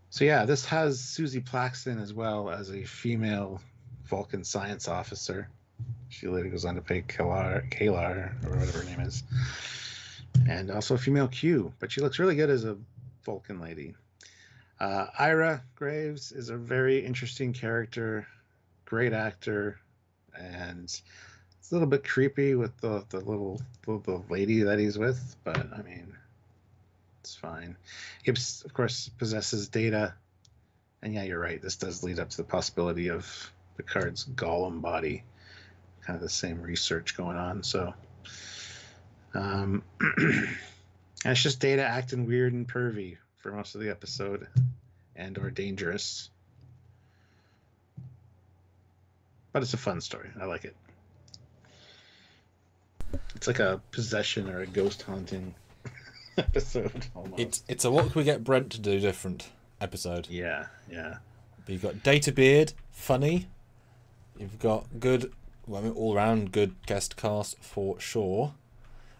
So yeah, this has Susie Plaxton as well as a female Vulcan science officer. She later goes on to play Kalar, or whatever her name is. And also a female Q, but she looks really good as a Vulcan lady. Ira Graves is a very interesting character, great actor, and it's a little bit creepy with the little lady that he's with, but I mean, it's fine. He, of course, possesses Data, and yeah, you're right, this does lead up to the possibility of Picard's Golem body. Kind of the same research going on, so and it's just Data acting weird and pervy for most of the episode, and or dangerous, but it's a fun story. I like it. It's like a possession or a ghost haunting episode almost. It's a what can we get Brent to do different episode. Yeah. But you've got Data Beard, funny. You've got good, well, I mean, all round good guest cast for sure.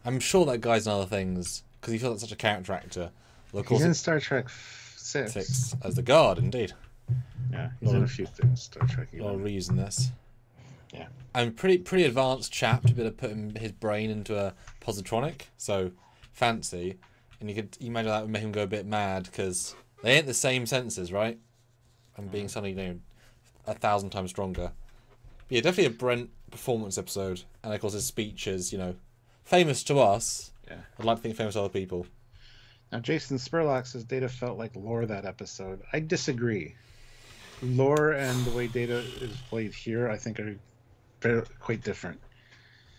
I'm sure that guy's in other things because he feels like such a character actor. Well, of course, he's in Star Trek 6 as the guard, indeed. Yeah, he's in a few things. Star Trek. A lot of reason this. Yeah. I'm pretty advanced chap to be able to put his brain into a positronic, so fancy. And you imagine that would make him go a bit mad because they ain't the same senses, right? And being suddenly, 1,000 times stronger. But yeah, definitely a Brent performance episode, and of course his speech is, famous to us. Yeah. I'd like to think famous to other people. Now, Jason Spurlock says Data felt like Lore that episode. I disagree. Lore and the way Data is played here, I think, are quite different.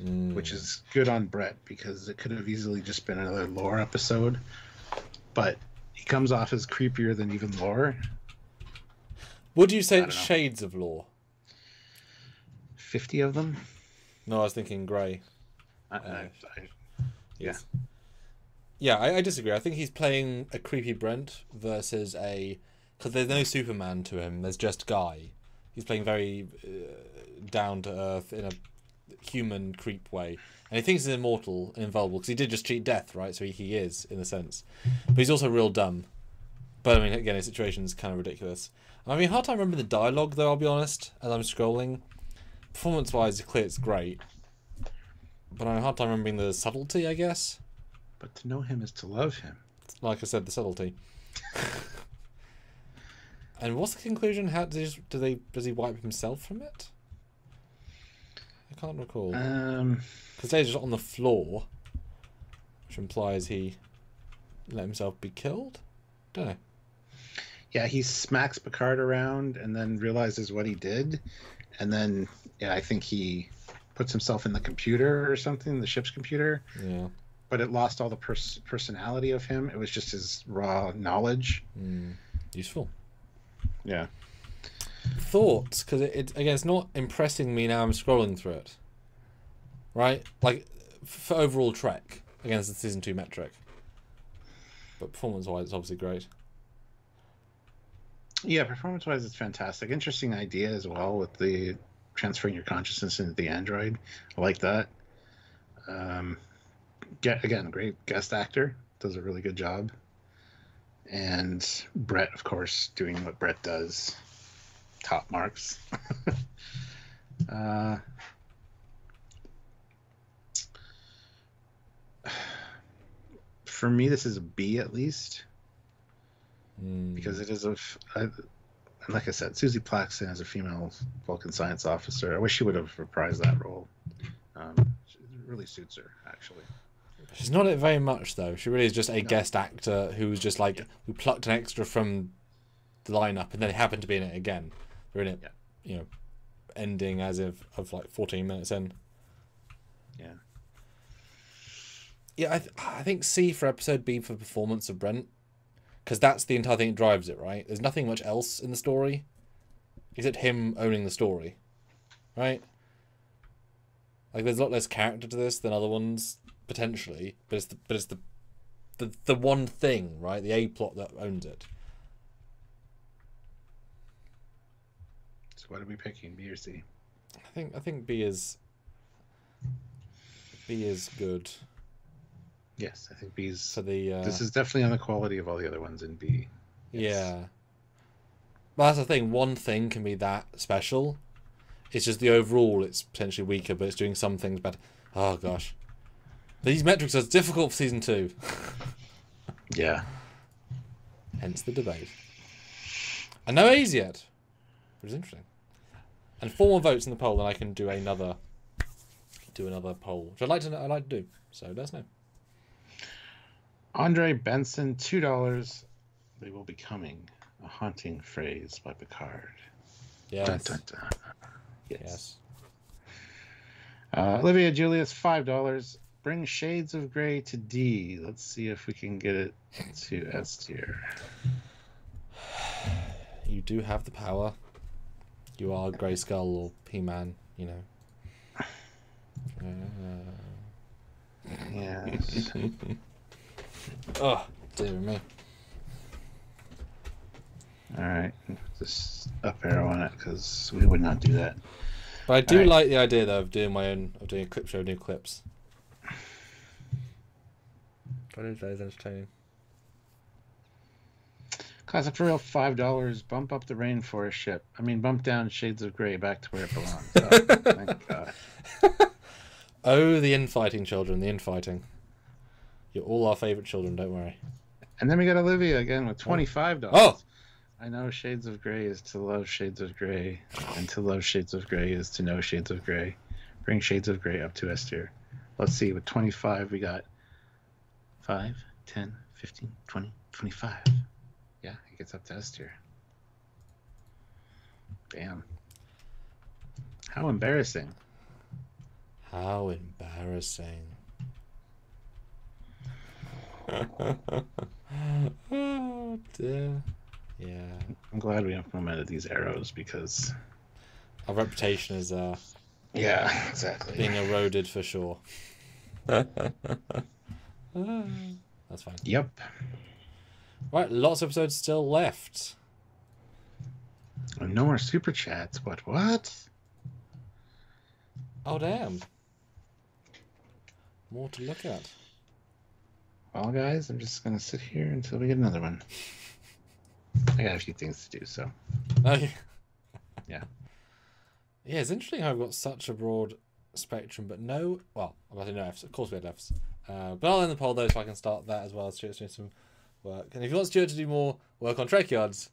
Which is good on Brett, because it could have easily just been another Lore episode. But he comes off as creepier than even Lore. Would you say it's shades of Lore? 50 of them? No, I was thinking grey. Yeah. Yeah, I disagree. I think he's playing a creepy Brent versus because there's no Superman to him. There's just Guy. He's playing very down to earth in a human creep way, and he thinks he's immortal and invulnerable because he did just cheat death, right? So he is in a sense, but he's also real dumb. But I mean, again, his situation's kind of ridiculous. And I mean, hard time remembering the dialogue though. I'll be honest. As I'm scrolling, performance-wise, it's clear it's great, but I have a hard time remembering the subtlety, I guess. But to know him is to love him. Like I said, the subtlety. And what's the conclusion? How does he wipe himself from it? I can't recall. Because they're just on the floor, which implies he let himself be killed. Don't know. Yeah, he smacks Picard around and then realizes what he did, and then I think he puts himself in the computer or something, the ship's computer. Yeah. But it lost all the personality of him. It was just his raw knowledge. Useful. Yeah. Thoughts, because again, it's not impressing me now. I'm scrolling through it. Right, like for overall Trek, again, it's the season 2 metric. But performance-wise, it's obviously great. Yeah, performance-wise, it's fantastic. Interesting idea as well with the transferring your consciousness into the android. I like that. Again, great guest actor. does a really good job. And Brett, of course, doing what Brett does. Top marks. For me, this is a B at least. Because it is and like I said, Susie Plaxton as a female Vulcan science officer. I wish she would have reprised that role. It really suits her, actually. She's not it very much, though. She really is just a guest actor who was just like, we plucked an extra from the lineup and then they happened to be in it again. They're in it, you know, ending as of like 14 minutes in. Yeah. Yeah, I think C for episode, B for performance of Brent. Because that's the entire thing that drives it, right? There's nothing much else in the story except him owning the story, right? Like, there's a lot less character to this than other ones, potentially, but it's the one thing, right? The A plot that owns it. So what are we picking, B or C? I think B is good. Yes, I think B's. So this is definitely on the quality of all the other ones in B. Yes. Yeah. But that's the thing. One thing can be that special. It's just the overall, it's potentially weaker, but it's doing some things better. Oh, gosh. These metrics are difficult for season 2. Yeah. Hence the debate. And no A's yet, which is interesting. And 4 more votes in the poll, then I can do another poll, which I'd like to do. So let us know. Andre Benson, $2. They will be coming. A haunting phrase by Picard. Yes. Dun, dun, dun. Yes. Olivia Julius, $5. Bring Shades of Grey to D. Let's see if we can get it to S tier. You do have the power. You are Grayskull or P-Man, you know. Yes. Oh, dear me. Alright. Just up arrow on it, because we would not do that. But I do like the idea, though, of doing a clip show, new clips. That is entertaining. Classic for real, $5. Bump up the rainforest ship. I mean, bump down Shades of Grey back to where it belongs. Oh, thank God. Oh, the infighting children, the infighting. You're all our favourite children, don't worry. And then we got Olivia again with $25. Oh! I know Shades of Grey is to love Shades of Grey, and to love Shades of Grey is to know Shades of Grey. Bring Shades of Grey up to S tier. Let's see, with 25 we got 5, 10, 15, 20, 25. Yeah, it gets up to S tier. Damn. How embarrassing. How embarrassing. Oh dear. Yeah. I'm glad we implemented these arrows because our reputation is yeah, exactly. being eroded for sure. That's fine. Yep. Right, lots of episodes still left. And no more super chats, but what? Oh damn. More to look at. Well, guys, I'm just gonna sit here until we get another one. I got a few things to do, so. Okay. Yeah. Yeah, it's interesting how I've got such a broad spectrum, but no. Well, I'm about to know Fs. Of course, we had Fs. But I'll end the poll though, so I can start that as well. Stuart's doing some work, and if you want Stuart to do more work on Trekyards,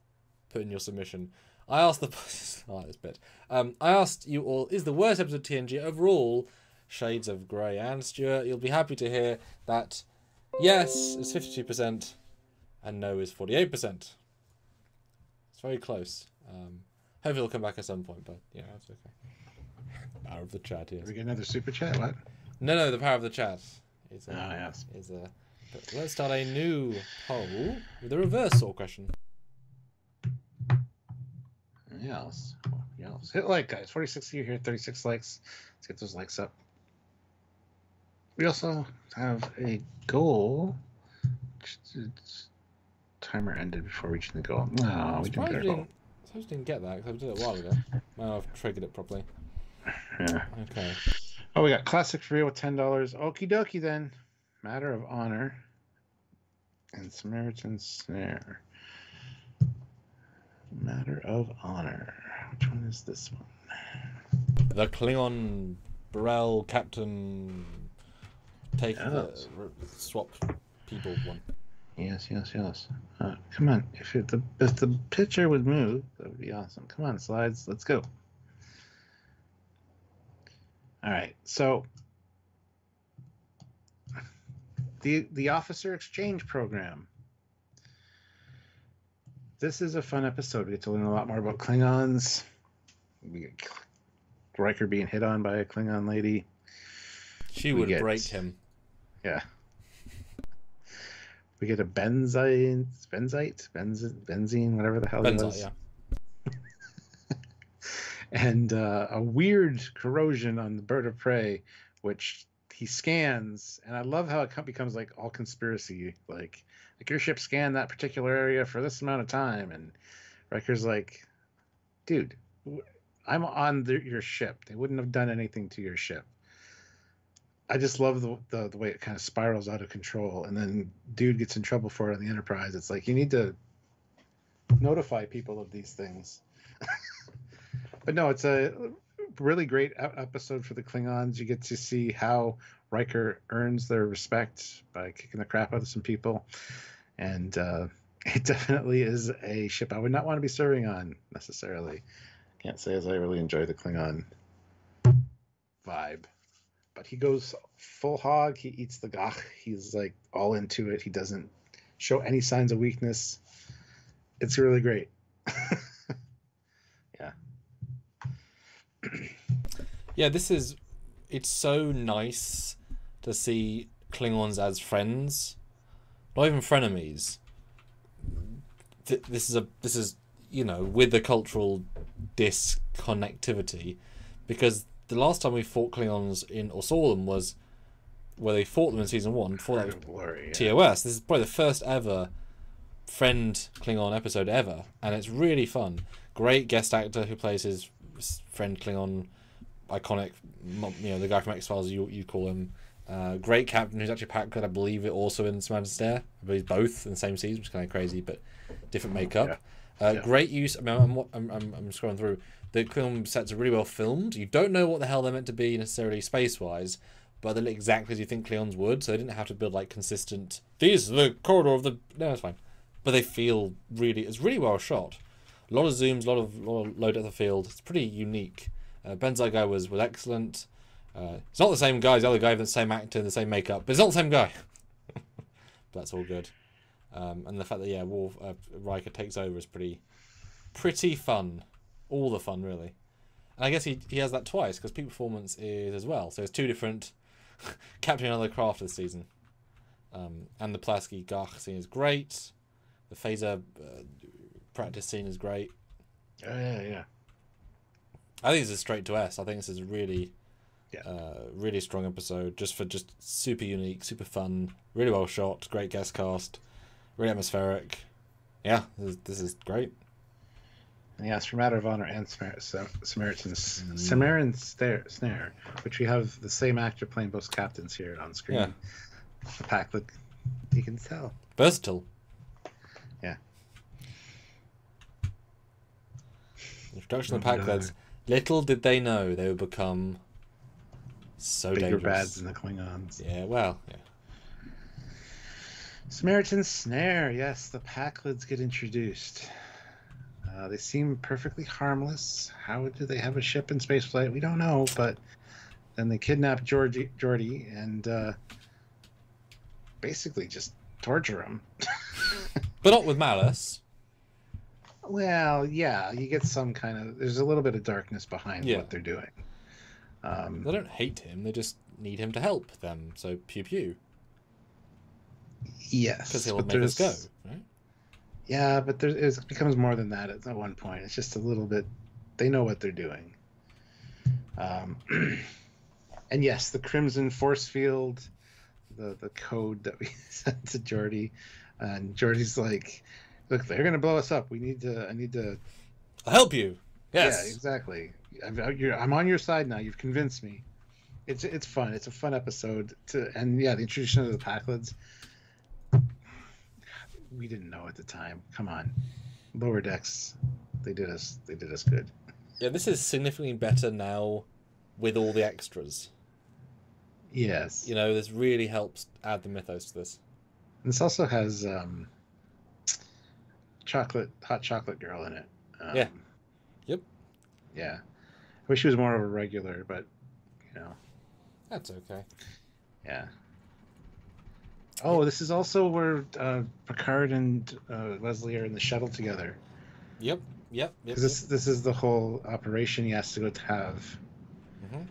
put in your submission. I asked the. I like this bit. I asked you all: is the worst episode of TNG overall Shades of Grey? And Stuart, you'll be happy to hear that yes is 52%, and no is 48%. It's very close. Hopefully it'll come back at some point, but yeah, that's okay. Power of the chat is. Did we get another super chat? What? No, the power of the chat is. Yes. But let's start a new poll with a reverse sort question. Yes. Hit like, guys. 46 of you here, 36 likes. Let's get those likes up. We also have a goal. Timer ended before reaching the goal. No, we didn't get our goal. I just didn't get that because I did it a while ago. Now I've triggered it properly. Yeah. Okay. Oh, we got Classic for real with $10. Okie dokie then. Matter of Honor. and Samaritan Snare. Matter of Honor. Which one is this one? The Klingon Burrell Captain swap people one. Yes. Come on. If the picture would move, that would be awesome. Come on, slides. Let's go. All right. So the officer exchange program. This is a fun episode. We get to learn a lot more about Klingons. We get Riker being hit on by a Klingon lady. She would break him. Yeah. We get a benzene, whatever the hell it was. Yeah. And a weird corrosion on the bird of prey, which he scans. And I love how it becomes like all conspiracy. Like your ship scanned that particular area for this amount of time. And Riker's like, dude, I'm on your ship. They wouldn't have done anything to your ship. I just love the way it kind of spirals out of control, and then dude gets in trouble for it on the Enterprise. It's like, you need to notify people of these things. But no, it's a really great episode for the Klingons. You get to see how Riker earns their respect by kicking the crap out of some people, and it definitely is a ship I would not want to be serving on necessarily. Can't say as I really enjoy the Klingon vibe. But he goes full hog. He eats the gach. He's like all into it. He doesn't show any signs of weakness. It's really great. Yeah. Yeah, it's so nice to see Klingons as friends, not even frenemies. This is with the cultural disconnectivity, because the last time we fought Klingons or saw them was where they fought them in season 1. Before that was Blurry, yeah. TOS. This is probably the first ever friend Klingon episode ever, and it's really fun. Great guest actor who plays his friend Klingon, iconic, the guy from X-Files you call him. Great captain who's actually Packard, I believe, it also in Samaritan Snare. I believe both in the same season, which is kind of crazy, but different makeup. Yeah. Great use. I mean, I'm scrolling through. The Klingon sets are really well filmed. You don't know what the hell they're meant to be necessarily space-wise, but they look exactly as you think Klingons would, so they didn't have to build like consistent, these are the corridor of the... No, it's fine. But they feel it's really well shot. A lot of zooms, a lot of low depth of field. It's pretty unique. Benzai guy was excellent. It's not the same guy as the other guy, the same actor, the same makeup, but it's not the same guy. But that's all good. And the fact that Riker takes over is pretty fun. All the fun, really. And I guess he has that twice, because peak performance is as well. So it's two different capturing another craft this season. And the Pulaski Gach scene is great. The phaser practice scene is great. Oh, yeah. I think this is straight to S. I think this is a really strong episode. Just super unique, super fun, really well shot, great guest cast, really atmospheric. Yeah, this is great. And yes, for Matter of Honor and Samaritan Snare, which we have the same actor playing both captains here on screen. Yeah. The pack look, you can tell. Versatile. Yeah. Introduction of the pack lads. Little did they know they would become so bigger dangerous. bads than the Klingons. Yeah, well, yeah. Samaritan Snare, yes, the Packlids get introduced. They seem perfectly harmless. How do they have a ship in spaceflight? We don't know, but then they kidnap Geordi and basically just torture him. But not with malice. Well, yeah, you get some kind of... There's a little bit of darkness behind what they're doing. They don't hate him. They just need him to help them. So pew pew. Yes. Because he'll make us go, right? Yeah, but it becomes more than that at one point. It's just a little bit... They know what they're doing. And yes, the Crimson Force Field, the code that we sent to Geordi. And Geordi's like, look, they're going to blow us up. I need to... I'll help you. Yes. Yeah, exactly. I'm on your side now. You've convinced me. It's fun. It's a fun episode. The introduction of the Packlids. we didn't know at the time. Come on, Lower Decks, they did us good. Yeah, this is significantly better now with all the extras. Yes. You know, this really helps add the mythos to this. This also has hot chocolate girl in it. Yeah. Yep. Yeah. I wish she was more of a regular, but you know. That's okay. Yeah. Oh, this is also where Picard and Wesley are in the shuttle together. Yep. This is the whole operation he has to go to have. Mm-hmm.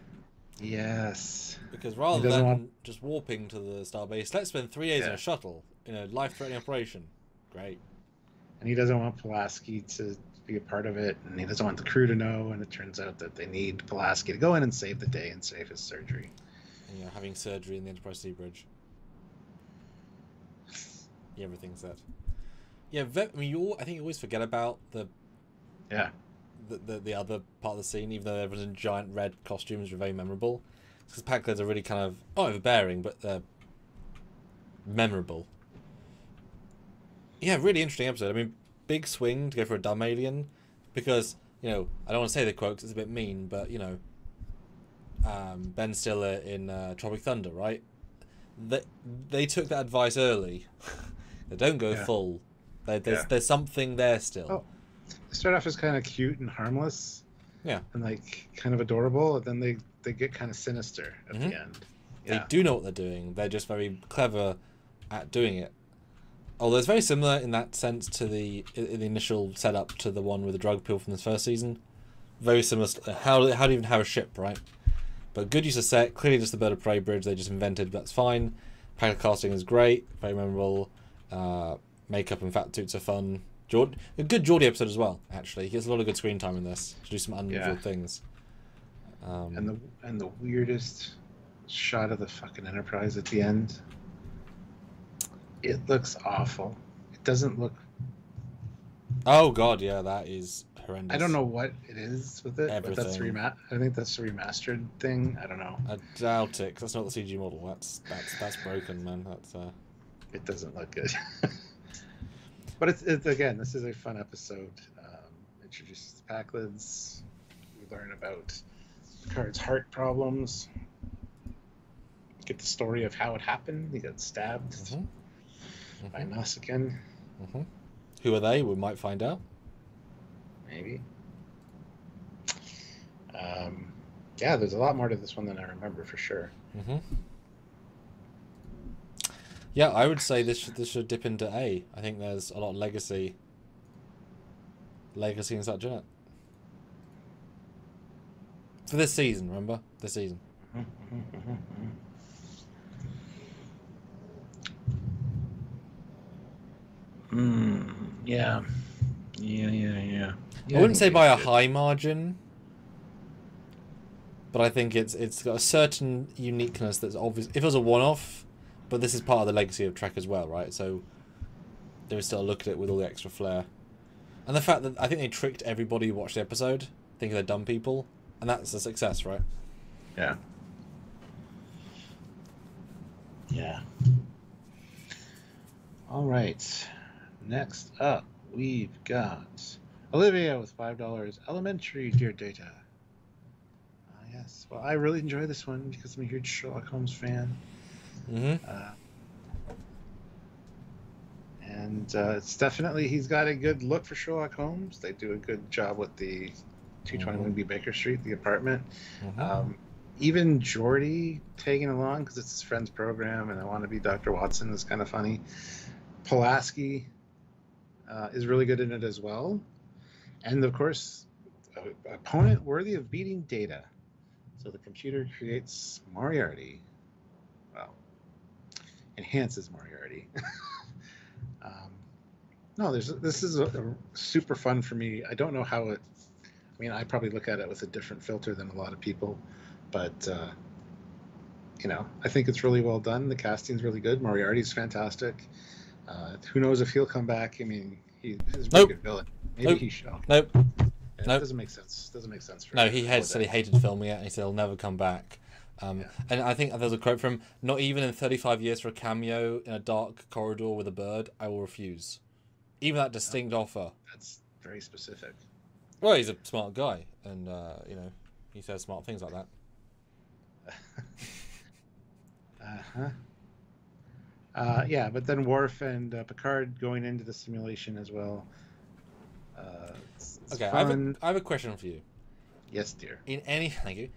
Yes. Because rather than just warping to the starbase, let's spend 3 days in a shuttle in a life-threatening operation. Great. And he doesn't want Pulaski to be a part of it, and he doesn't want the crew to know, and it turns out that they need Pulaski to go in and save the day and save his surgery. And, you know, having surgery in the Enterprise Sea Bridge. Yeah, everything's that. Yeah, I mean, I think you always forget about the other part of the scene, even though everyone's in giant red costumes, are very memorable. Because Packers are really kind of not overbearing, but they're memorable. Yeah, really interesting episode. I mean, big swing to go for a dumb alien, because, you know, I don't want to say the quote 'cause it's a bit mean, but, you know, Ben Stiller in Tropic Thunder, right? They took that advice early. They don't go full. There's something there still. Oh, they start off as kind of cute and harmless. Yeah. And like kind of adorable, and then they get kind of sinister at the end. Yeah. They do know what they're doing. They're just very clever at doing it. Although it's very similar in that sense to the initial setup to the one with the drug pill from this first season. Very similar. How do you even have a ship, right? But good use of set. Clearly just the Bird of Prey bridge they just invented, but that's fine. Packard casting is great. Very memorable. Makeup and fat suits are fun. A good Geordie episode as well, actually. He gets a lot of good screen time in this to do some unusual things. And the weirdest shot of the fucking Enterprise at the end. It looks awful. It doesn't look... Oh god, yeah, that is horrendous. I don't know what it is with it, Everything. but I think that's a remastered thing. I don't know. I doubt it, 'cause that's not the CG model. That's broken, man. It doesn't look good. But it's again, this is a fun episode. Introduces the Packlids. We learn about Picard's heart problems. Get the story of how it happened. He got stabbed by Nausicaan. Who are they? We might find out. Maybe. Yeah, there's a lot more to this one than I remember for sure. Yeah, I would say this should dip into A. I think there's a lot of legacy and such in it. For this season, remember? This season. Yeah. I wouldn't say by a high margin, but I think it's got a certain uniqueness that's obvious. If it was a one-off, but this is part of the legacy of Trek as well, right? So there is still a look at it with all the extra flair. And the fact that I think they tricked everybody who watched the episode, thinking they're dumb people, and that's a success, right? Yeah. Yeah. All right. Next up, we've got Olivia with $5. Elementary, dear Data. Yes. Well, I really enjoy this one because I'm a huge Sherlock Holmes fan. And it's definitely, he's got a good look for Sherlock Holmes. They do a good job with the 221B Baker Street, the apartment. Even Geordi tagging along because it's his friend's program and I want to be Dr. Watson is kind of funny. Pulaski is really good in it as well. And of course, an opponent worthy of beating Data. So the computer creates Moriarty. Well, enhances Moriarty. No, this is a super fun for me. I don't know how it... I mean, I probably look at it with a different filter than a lot of people. But, you know, I think it's really well done. The casting's really good. Moriarty's fantastic. Who knows if he'll come back. I mean, he's a pretty good villain. Maybe he shall. Nope. It doesn't make sense. Doesn't make sense for he said he hated filming it and he said he'll never come back. And I think there's a quote from, "Not even in 35 years for a cameo in a dark corridor with a bird, I will refuse." Even that distinct offer. That's very specific. Well, he's a smart guy, and you know, he says smart things like that. Yeah, but then Worf and Picard going into the simulation as well. It's Okay, fun. I have a question for you. Yes, dear. Thank you.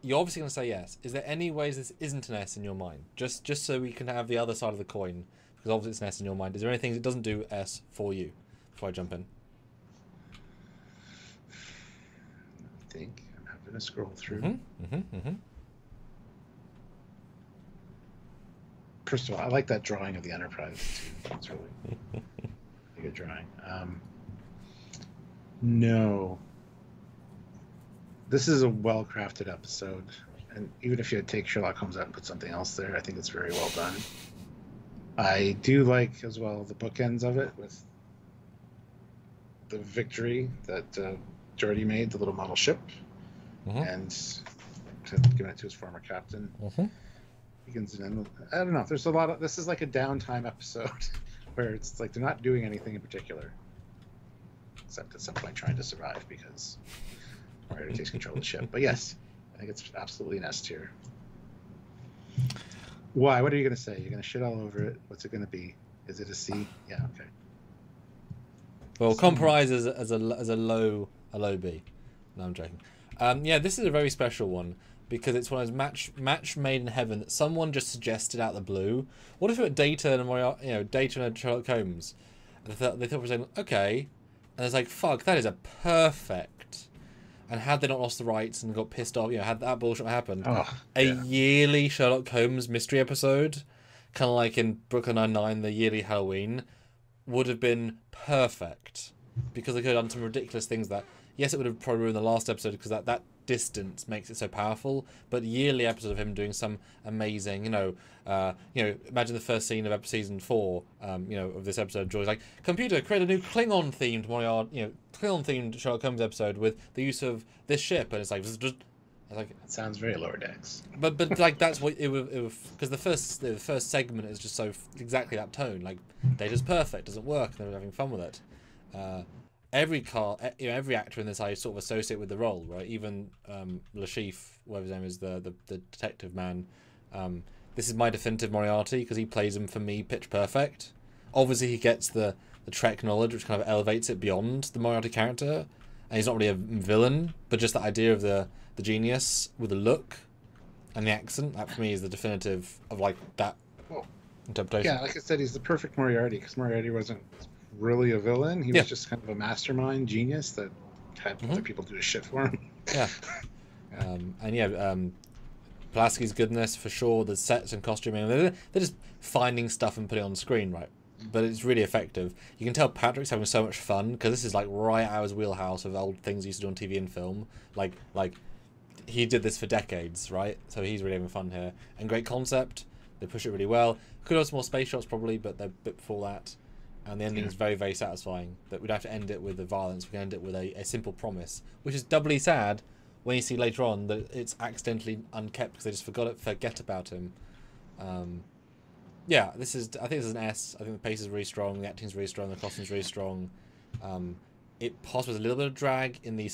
You're obviously going to say yes. Is there any ways this isn't an S in your mind? Just so we can have the other side of the coin, because obviously it's an S in your mind. Is there anything that doesn't do S for you? Before I jump in. I think I'm having to scroll through. First of all, I like that drawing of the Enterprise too. It's really a good drawing. No. This is a well-crafted episode, and even if you take Sherlock Holmes out and put something else there, I think it's very well done. I do like, as well, the bookends of it with the victory that Geordi made, the little model ship, and giving it to his former captain. Begins and ends. I don't know. There's a lot of. This is like a downtime episode where it's like they're not doing anything in particular, except at some point trying to survive because Moriarty takes control of the ship. But yes, I think it's absolutely an S tier. Why? What are you going to say? You're going to shit all over it? What's it going to be? Is it a C? Yeah. Okay. Well, comprise as a low B. No, I'm joking. Yeah, this is a very special one because it's one of those match made in heaven that someone just suggested out of the blue. What if it were Data and Data and Sherlock Holmes? And they thought for a second, okay, and it's like, fuck, that is a perfect. And had they not lost the rights and got pissed off, had that bullshit happened, a yearly Sherlock Holmes mystery episode, kind of like in Brooklyn Nine-Nine, the yearly Halloween, would have been perfect because they could have done some ridiculous things that, yes, it would have probably ruined the last episode because that distance makes it so powerful, but yearly episode of him doing some amazing, imagine the first scene of season 4, of this episode, George's like, computer, create a new Klingon themed Sherlock Holmes episode with the use of this ship, and it's like, it sounds very Lower Decks. But like that's what it would because the first segment is just so exactly that tone. Like Data's perfect, doesn't work, and they're having fun with it. Every actor in this I sort of associate with the role, right? Even Lashif, whatever his name is, the detective man. This is my definitive Moriarty because he plays him for me pitch perfect. Obviously, he gets the Trek knowledge, which kind of elevates it beyond the Moriarty character, and he's not really a villain, but just the idea of the genius with the look and the accent, that for me is the definitive of like that interpretation. Yeah, like I said, he's the perfect Moriarty because Moriarty wasn't really a villain. He was just kind of a mastermind genius that had other people do his shit for him. Pulaski's goodness for sure. The sets and costuming, they're just finding stuff and putting it on screen, right? But it's really effective. You can tell Patrick's having so much fun because this is like right out of his wheelhouse of old things he used to do on TV and film. Like he did this for decades, right? So he's really having fun here. And great concept. They push it really well. Could have some more space shots probably, but they're a bit before that. And the ending is very, very satisfying. That we'd have to end it with the violence. We can end it with a simple promise, which is doubly sad when you see later on that it's accidentally unkept because they just forget about him. I think this is an S. I think the pace is really strong, the acting's really strong, the costume's really strong. It possibly has a little bit of drag in the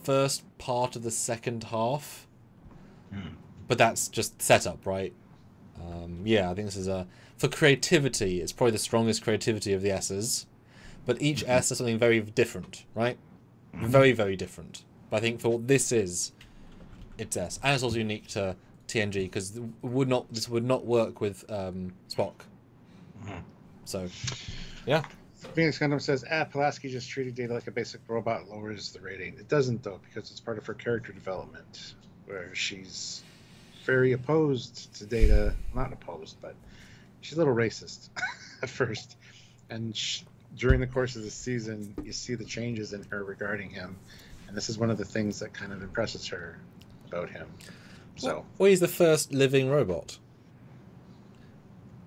first part of the second half, but that's just setup, right? I think this is for creativity, it's probably the strongest creativity of the S's, but each S has something very different, right? Very, very different. But I think for what this is, it's S, and it's also unique to TNG because this would not work with Spock. So, yeah. Phoenix Gundam says, Pulaski just treated Data like a basic robot, lowers the rating. It doesn't, though, because it's part of her character development, where she's very opposed to Data. Not opposed, but she's a little racist at first. And during the course of the season, you see the changes in her regarding him. And this is one of the things that kind of impresses her about him. So, well, he's the first living robot.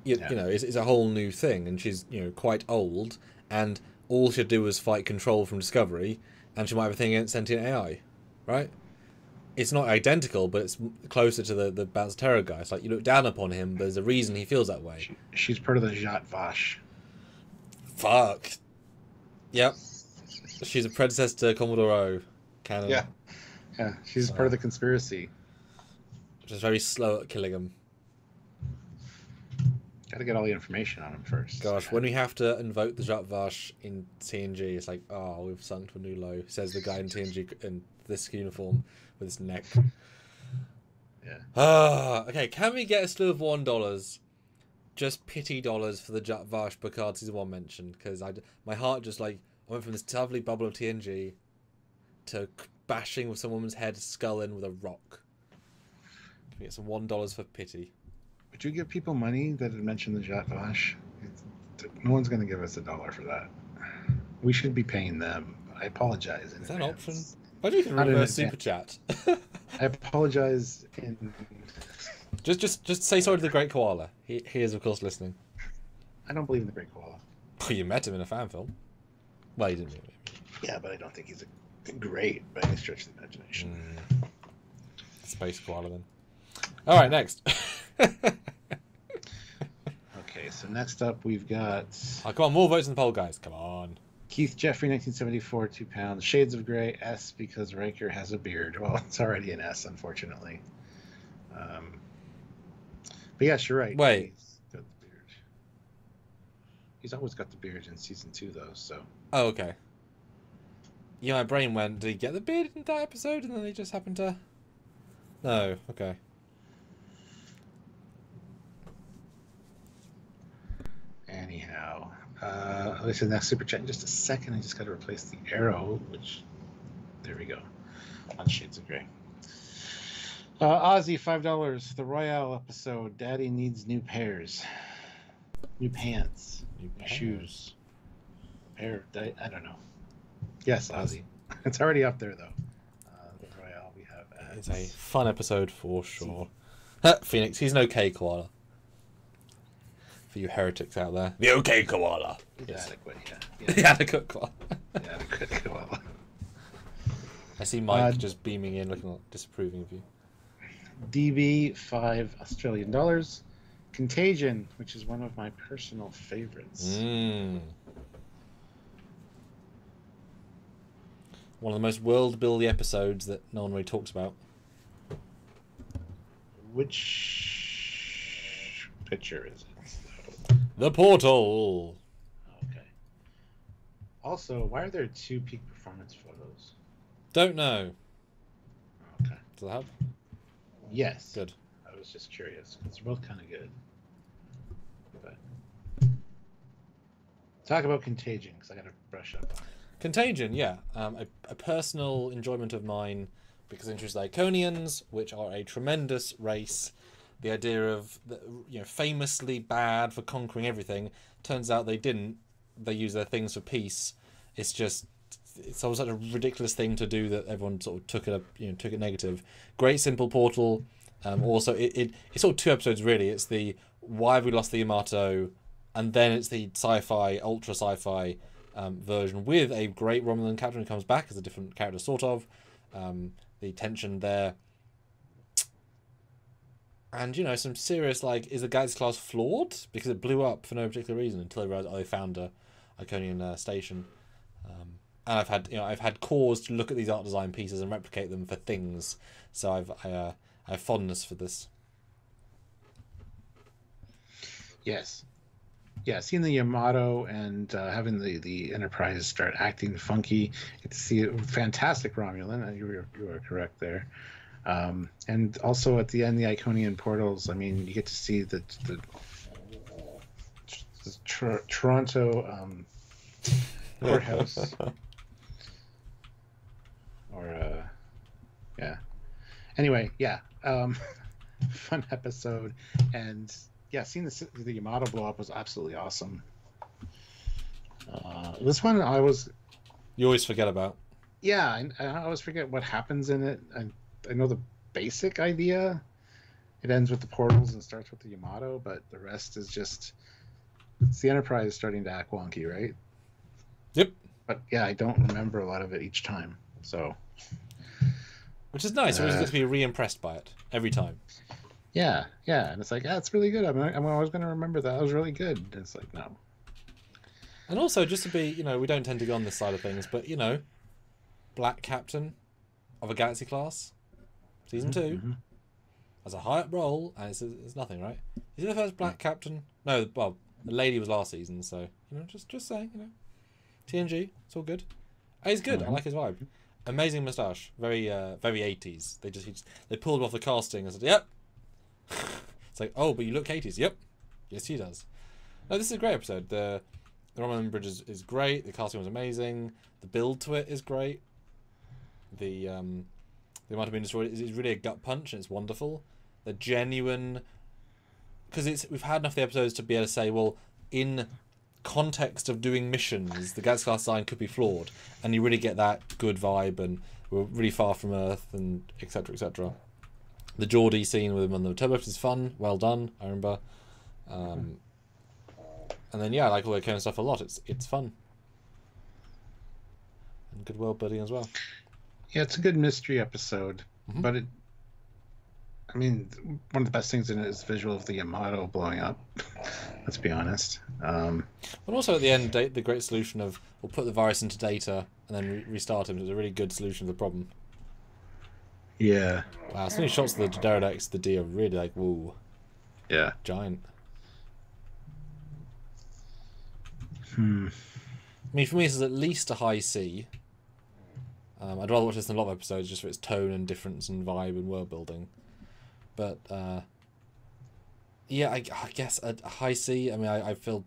It's a whole new thing, and she's quite old, and all she'd do was fight Control from Discovery, and she might have a thing against sentient AI, right? it's not identical, but it's closer to the Bounce Terror guy. It's like you look down upon him, but there's a reason he feels that way. She's part of the Zhat Vash. Fuck. Yep. She's a predecessor to Commodore O. Canon. Yeah. Yeah, she's part of the conspiracy. Which is very slow at killing him. Got to get all the information on him first. Gosh, when we have to invoke the Zhat Vash in TNG, it's like, oh, we've sunk to a new low, says the guy in TNG in this uniform with his neck. Yeah. Okay, can we get a slew of $1? Just pity dollars for the Zhat Vash Picard season 1 mention, because my heart just like, I went from this lovely bubble of TNG to bashing with some woman's head skull in with a rock. Can we get some $1 for pity? Would you give people money that had mentioned the Zhat Vash? No one's going to give us $1 for that. We should be paying them. I apologize. Is that an option? Why do you can reverse super chat? I apologize in. Just say sorry to the Great Koala. He is of course listening. I don't believe in the Great Koala. Oh, you met him in a fan film. Well, you didn't meet him. Yeah, but I don't think he's great by any stretch of the imagination. Space Koala then. All right, next. Okay, so next up we've got... Oh, come on, more votes in the poll, guys. Come on. Keith Jeffrey, 1974, 2 pounds. Shades of Grey, S, because Riker has a beard. Well, it's already an S, unfortunately. But yes, you're right. Wait. He's got the beard. He's always got the beard in season 2, though, so... Oh, okay. Yeah, my brain went, did he get the beard in that episode? And then they just happened to... No, okay. Anyhow, I'll get to the next super chat in just a second. I just got to replace the arrow, which, there we go, on Shades of Grey. Ozzy, $5. The Royale episode. Daddy needs new pairs, new pants, new shoes, pair. I don't know. Yes, Ozzy. It's already up there though. The Royale we have. It's a fun episode for sure. Phoenix, he's an okay koala. For you heretics out there. The okay koala. Yes. Adequate, yeah. The adequate koala. The adequate koala. I see Mike just beaming in, looking like disapproving of you. DB, $5 Australian dollars. Contagion, which is one of my personal favorites. One of the most world-building episodes that no one really talks about. Which picture is it? The Portal. Okay. Also, why are there 2 peak performance photos? Don't know. Okay. Does that help? Yes. Good. I was just curious. It's both kind of good. But talk about Contagion, because I got to brush up on it. Contagion, yeah. A personal enjoyment of mine because it introduced the Iconians, which are a tremendous race. The idea of, famously bad for conquering everything. Turns out they didn't. They use their things for peace. It's always such a ridiculous thing to do that everyone sort of took it negative. Great simple portal. Also, it's sort of 2 episodes really. It's the why have we lost the Yamato, and then it's the sci-fi, ultra sci-fi version with a great Romulan captain who comes back as a different character, sort of. The tension there. And, some serious, is the Galaxy class flawed? Because it blew up for no particular reason until they realized, they found a Iconian station. And I've had cause to look at these art design pieces and replicate them for things. So I have fondness for this. Yes. Yeah, seeing the Yamato and having the Enterprise start acting funky. Get to see a fantastic Romulan. You were correct there. And also at the end, the Iconian portals. I mean, you get to see the Toronto courthouse. Yeah. Anyway, yeah. Fun episode, and yeah, seeing the Yamato blow up was absolutely awesome. This one you always forget about. Yeah, I always forget what happens in it. I know the basic idea. It ends with the portals and starts with the Yamato, but the rest is just... It's the Enterprise starting to act wonky, right? Yep. But yeah, I don't remember a lot of it each time. So Which is nice. We always get to be re-impressed by it every time. Yeah, and it's like, it's really good. I'm always going to remember that. It was really good. It's like, no. And also, just to be, we don't tend to go on this side of things, but, Black Captain of a Galaxy class, Season 2, Mm-hmm. as a high-up role, and it's nothing, right? Is he the first Black Captain? No, well, the lady was last season, so, just saying, TNG, it's all good. Oh, he's good. I like his vibe. Amazing moustache. Very 80s. They pulled him off the casting and said, yep. It's like, oh, but you look 80s. Yep. Yes, he does. No, this is a great episode. The Romulan Bridge is great. The casting was amazing. The build to it is great. The amount of being destroyed is really a gut punch, and it's wonderful. The genuine... Because we've had enough of the episodes to be able to say, well, in context of doing missions, the Galaxy class design could be flawed, and you really get that good vibe, and we're really far from Earth, and etc. etc. The Geordie scene with him on the turbo is fun, well done. I remember, and then I like all the kind of stuff a lot. It's fun and good world building as well. Yeah, it's a good mystery episode, but one of the best things in it is the visual of the Yamato blowing up. Let's be honest. But also at the end, the great solution of we'll put the virus into Data and then restart him is a really good solution to the problem. Yeah. Wow, some of these shots of the Pterodactyls, the D are really like, woo. Yeah. Giant. For me, this is at least a high C. I'd rather watch this than a lot of episodes just for its tone and difference and vibe and world building. But, I guess a high C. I feel...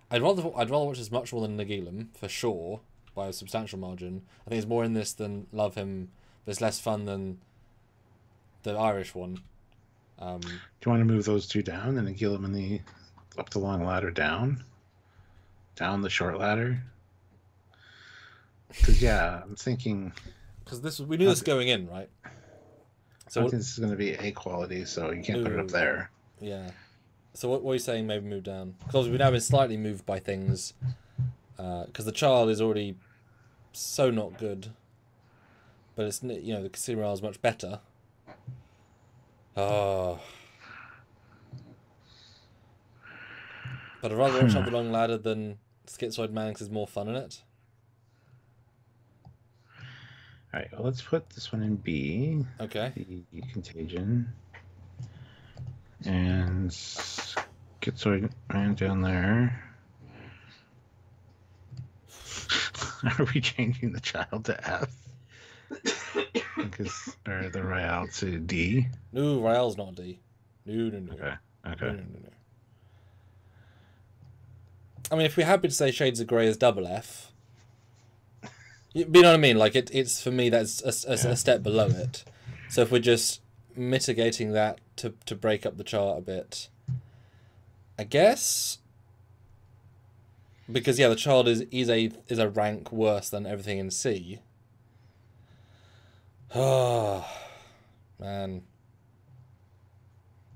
I'd rather watch this much more than Nagilum, for sure, by a substantial margin. I think there's more in this than Love Him, but it's less fun than the Irish one. Do you want to move those two down and Nagilum and the up the long ladder down the short ladder? Because I'm thinking... Because we knew this going in, right? So I think this is going to be A quality, so you can't put it up there. Yeah. So what are you saying? Maybe move down? Because we've now been slightly moved by things. Because the child is already so not good, but it's the casino morale is much better. Oh. But I'd rather watch Up the Long Ladder than Schizoid Man because there's more fun in it. All right, well, let's put this one in B. Okay. The Contagion. And Schizoid Man down there. Are we changing the child to F? Or the Royale to D? No, Royale's not D. No. Okay. No. If we're happy to say Shades of Grey is double F, you know what I mean? Like it's for me that's a step below it. So if we're just mitigating that to break up the chart a bit, I guess. Because the child is a rank worse than everything in C. Oh man.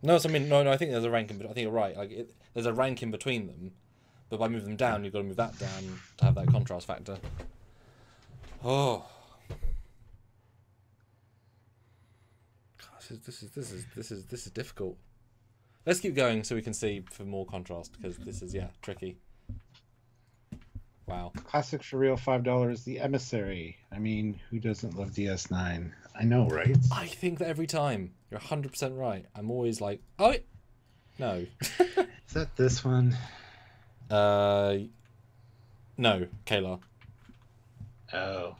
No, I think there's a rank I think you're right. There's a rank in between them, but by moving them down, you've got to move that down to have that contrast factor. Oh. Gosh, this is difficult. Let's keep going so we can see for more contrast because this is tricky. Wow. Classic for real, $5. The Emissary. Who doesn't love DS9? I know, right? I think that every time. You're 100% right. I'm always like, oh, no. Is that this one? No, Kayla. Oh.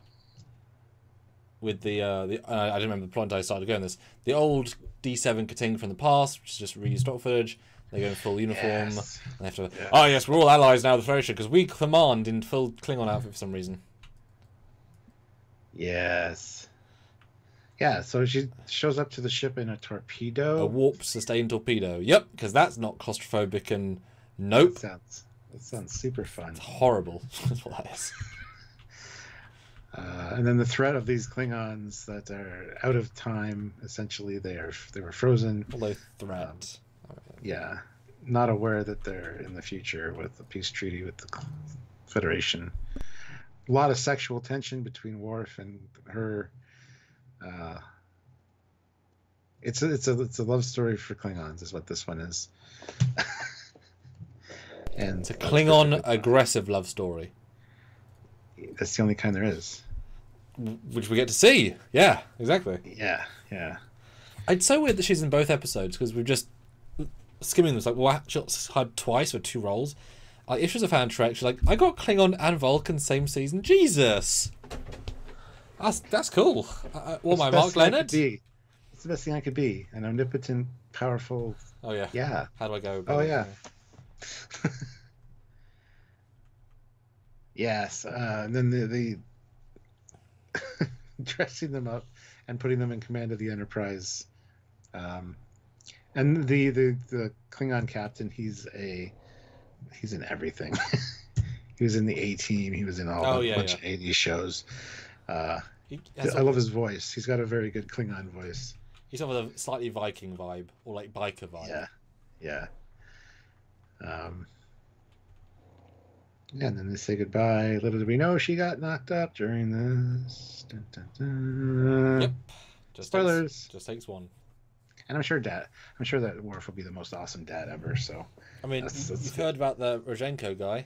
With the I don't remember the plot until I started going this. The old D7 Kating from the past, which is just reused stock footage. They go in full uniform. Yes. And they have to. Yeah. Oh yes, we're all allies now. The Federation, because we command in full Klingon outfit for some reason. Yes. Yeah. So she shows up to the ship in a torpedo. A warp sustained torpedo. Yep, because that's not claustrophobic and nope. That sounds super fun. It's horrible. That's what that is. And then the threat of these Klingons that are out of time. Essentially, they were frozen. Although threat. Not aware that they're in the future with the peace treaty with the Federation. A lot of sexual tension between Worf and her It's a love story for Klingons, is what this one is. And It's a Klingon aggressive love story. That's the only kind there is. Which we get to see. Yeah, exactly. Yeah, yeah. It's so weird that she's in both episodes because we're just skimming them. It's like, well, she's had twice for 2 roles. Like, if she's a fan of Trek, she's like, I got Klingon and Vulcan same season. Jesus, that's cool. Well, my Mark Leonard. It's the best thing I could be. An omnipotent, powerful. Oh yeah. Yeah. How do I go? Oh yeah. Yes. And then the dressing them up and putting them in command of the Enterprise. And the Klingon captain, he's in everything. He was in the A-Team. He was in all bunch of 80s shows. I love his voice. He's got a very good Klingon voice. He's got a slightly Viking vibe, or like biker vibe. Yeah, yeah. And then they say goodbye. Little did we know she got knocked up during this. Dun, dun, dun. Yep. Spoilers. Just takes one. And I'm sure that Worf will be the most awesome dad ever. So. I mean, you've heard about the Rozhenko guy.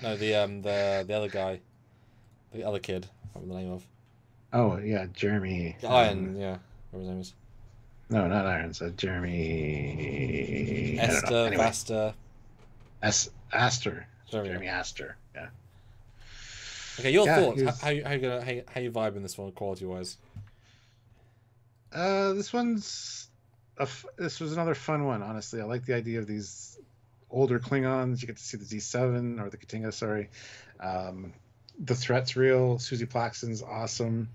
No, the other guy, the other kid. I don't remember the name of. Oh yeah, Jeremy. Iron, yeah. Whatever his name is. No, not Iron. So Jeremy. Esther, anyway. Vaster. Astor. Jeremy Astor. Yeah. Okay, your thoughts. How you vibing this one quality wise? This was another fun one. Honestly, I like the idea of these older Klingons. You get to see the D7 or the Katinga. Sorry. The threat's real. Susie Plaxton's awesome.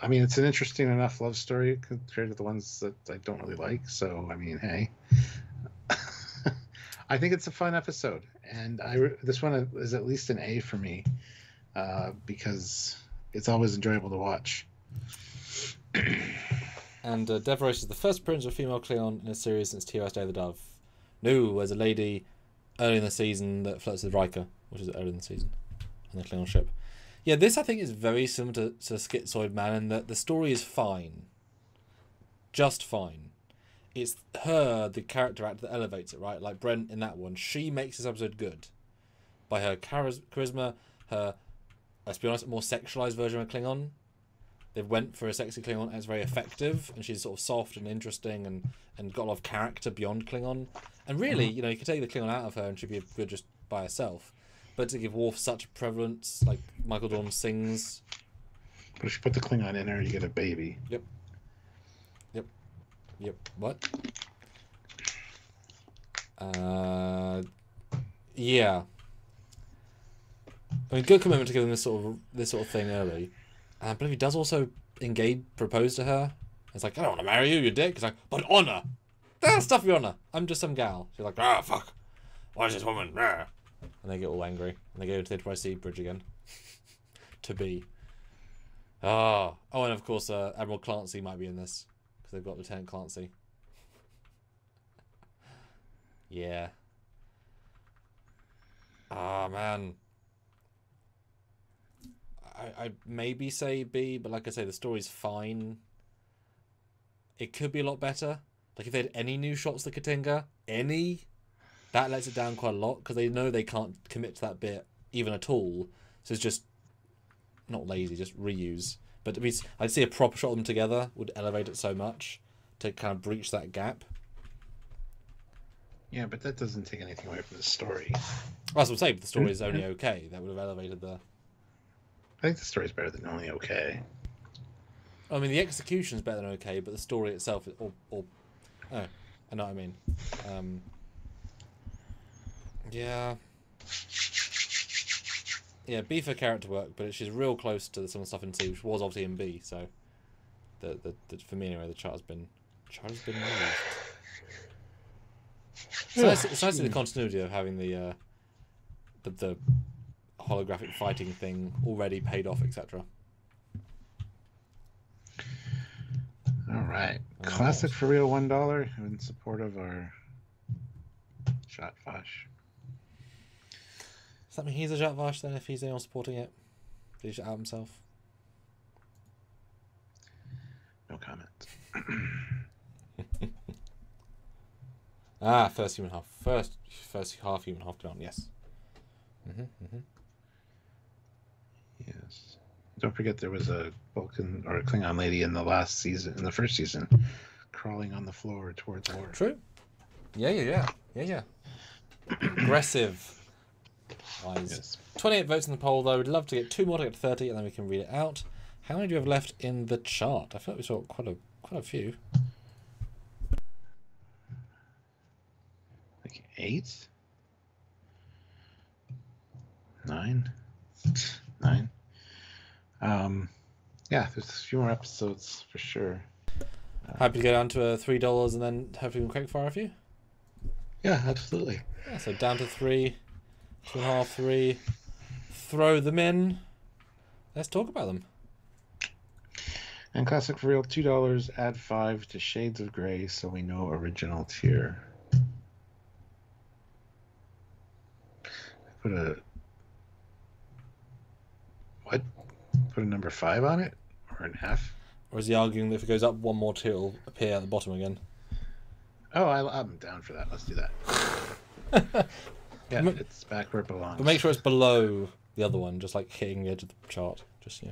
I mean, it's an interesting enough love story compared to the ones that I don't really like. So, I mean, hey, I think it's a fun episode, and this one is at least an A for me because it's always enjoyable to watch. And Deveros is the first appearance of a female Klingon in a series since TOS Day of the Dove. No, there's a lady early in the season that flirts with Riker, which is early in the season on the Klingon ship. Yeah, this I think is very similar to Schizoid Man in that the story is fine. Just fine. It's her, the character actor, that elevates it, right? Like Brent in that one. She makes this episode good. By her charisma, her, let's be honest, more sexualized version of Klingon. They went for a sexy Klingon and it's very effective. And she's sort of soft and interesting and got a lot of character beyond Klingon. And really, you could take the Klingon out of her and she'd be good just by herself. But to give Worf such a prevalence, like Michael Dorn sings. But if you put the Klingon in her, you get a baby. Yep. What? Yeah. I mean, good commitment to give them this sort of thing early. I believe he does also propose to her. It's like, I don't want to marry you, you dick. It's like, but honor. That's stuff your honor. I'm just some gal. She's like, fuck. Why is this woman? And they get all angry. And they go to the Enterprise C bridge again. To be. Oh, and of course, Admiral Clancy might be in this. Because they've got Lieutenant Clancy. Yeah. Ah, man. I maybe say B, but like I say, the story's fine. It could be a lot better. Like if they had any new shots to Katinga, that lets it down quite a lot because they know they can't commit to that bit even at all. So it's just not lazy, just reuse. But I'd say a proper shot of them together would elevate it so much to kind of breach that gap. Yeah, but that doesn't take anything away from the story. Well, that's what I'm saying. The story is only okay. That would have elevated the. I think the story's better than only okay. I mean, the execution's better than okay, but the story itself is I know what I mean. Yeah. Yeah, B for character work, but she's real close to some of the stuff in C, which was obviously in B. So, for me anyway, the chart has been moved. It's nice to see the continuity of having the holographic fighting thing already paid off, etc. All right, classic for real $1 in support of our Shot Vash. Does that mean he's a Jat Vash then if he's the one supporting it? Did he shout out himself? No comment. Ah, first human half. First half human, half clone. Yes. Yes. Don't forget there was a Vulcan or a Klingon lady in the last season, in the first season, crawling on the floor towards war. True. Yeah. Aggressive. Wise. Yes. 28 votes in the poll, though. We'd love to get 2 more to get to 30, and then we can read it out. How many do you have left in the chart? I feel like we saw quite a few. Like 8? 9? 9? Yeah, there's a few more episodes for sure. Happy to go down to $3 and then hopefully we can quickfire a few? Yeah, absolutely. Yeah, so down to 3, 2.5, 3. Throw them in. Let's talk about them. And Classic for Real, $2. Add 5 to Shades of Grey so we know original tier. Put a number 5 on it? Or an F? Or is he arguing that if it goes up one more tier, it'll appear at the bottom again? Oh, I'm down for that. Let's do that. Yeah, it's back where it belongs. But make sure it's below the other one, just like hitting the edge of the chart. Just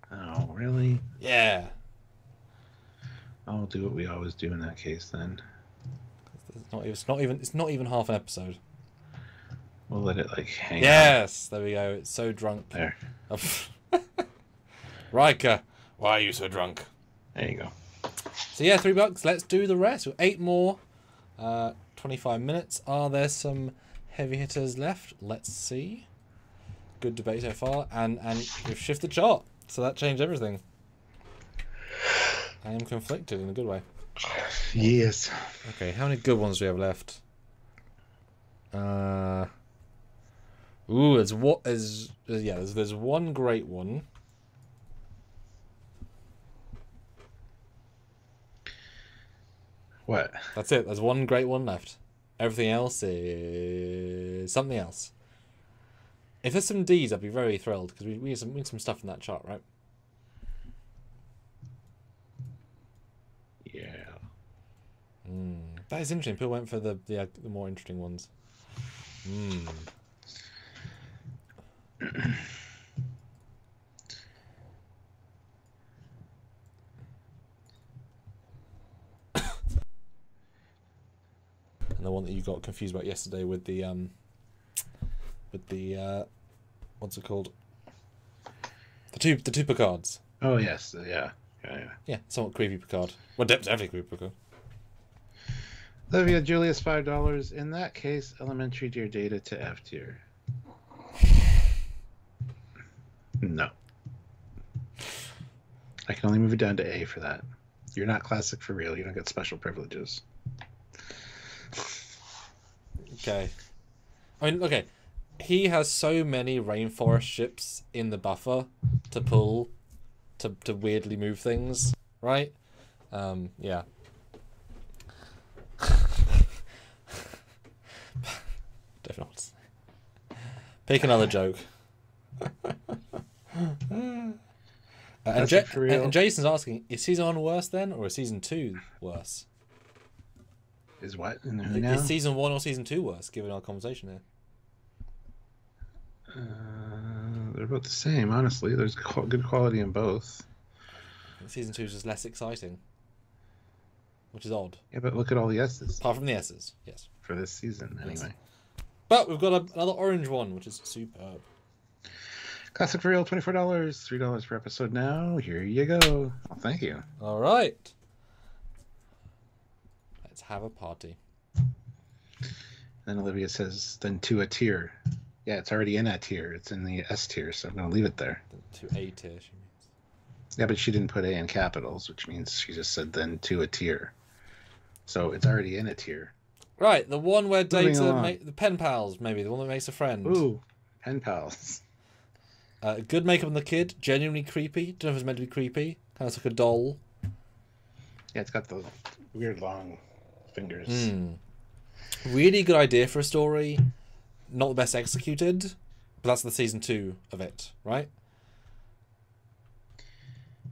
Oh, really? Yeah. I'll do what we always do in that case then. It's not even half an episode. We'll let it like hang. Yes, there we go. It's so drunk. There. Riker, why are you so drunk? There you go. So yeah, $3. Let's do the rest. 8 more. 25 minutes. Are there some heavy hitters left? Let's see. Good debate so far, and we've shifted chart, so that changed everything. I am conflicted in a good way. Yes. Okay, how many good ones do we have left? There's one great one. What? That's it. There's one great one left. Everything else is something else. If there's some D's, I'd be very thrilled because we need some stuff in that chart, right? Yeah. That is interesting. People went for the more interesting ones. And the one that you got confused about yesterday with the what's it called? The two Picards. Oh yes, yeah. Yeah, somewhat creepy Picard. Well, definitely creepy Picard. Olivia Julius, $5. In that case, elementary tier data to F tier. No. I can only move it down to A for that. You're not classic for real. You don't get special privileges. Okay. I mean, okay. He has so many rainforest ships in the buffer to pull to weirdly move things, right? Yeah. Don't know what to say. Pick another joke. And Jason's asking, is season 1 worse then, or is season 2 worse? Is what? In who now? Is season 1 or season 2 worse, given our conversation here? They're about the same, honestly. There's good quality in both. Season 2 is just less exciting, which is odd. Yeah, but look at all the S's. Apart from the S's, yes. For this season, anyway. But we've got another orange one, which is superb. Classic for real, $24, $3 per episode now. Here you go. Well, thank you. All right. Let's have a party. Then Olivia says, then to a tier. Yeah, it's already in a tier. It's in the S tier, so I'm going to leave it there. To A tier, she means. Yeah, but she didn't put A in capitals, which means she just said then to a tier. So it's already in a tier. Right, the one where Data, the pen pals, maybe, the one that makes a friend. Ooh, pen pals. Good makeup on the kid, genuinely creepy. Don't know if it's meant to be creepy. Kind of like a doll. Yeah, it's got the weird long fingers. Really good idea for a story. Not the best executed, but that's the season 2 of it, right?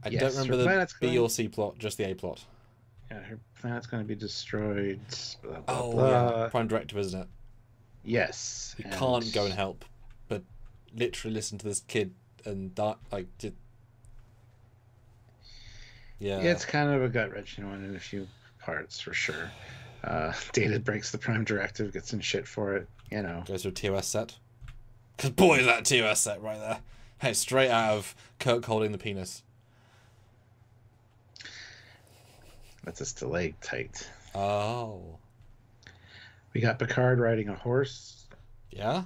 I don't remember the B or C plot, just the A plot. Yeah, her planet's going to be destroyed. Blah, blah, Oh yeah, blah. Prime Directive, isn't it? Yes. You And can't go and help, but literally listen to this kid and that like did. Yeah. yeah, it's kind of a gut-wrenching one in a few parts for sure. Data breaks the Prime Directive, gets in shit for it. You know. Goes through a TOS set. Because boy, is that a TOS set right there. Hey, straight out of Kirk holding the penis. That's a stalactite. Oh. We got Picard riding a horse. Yeah?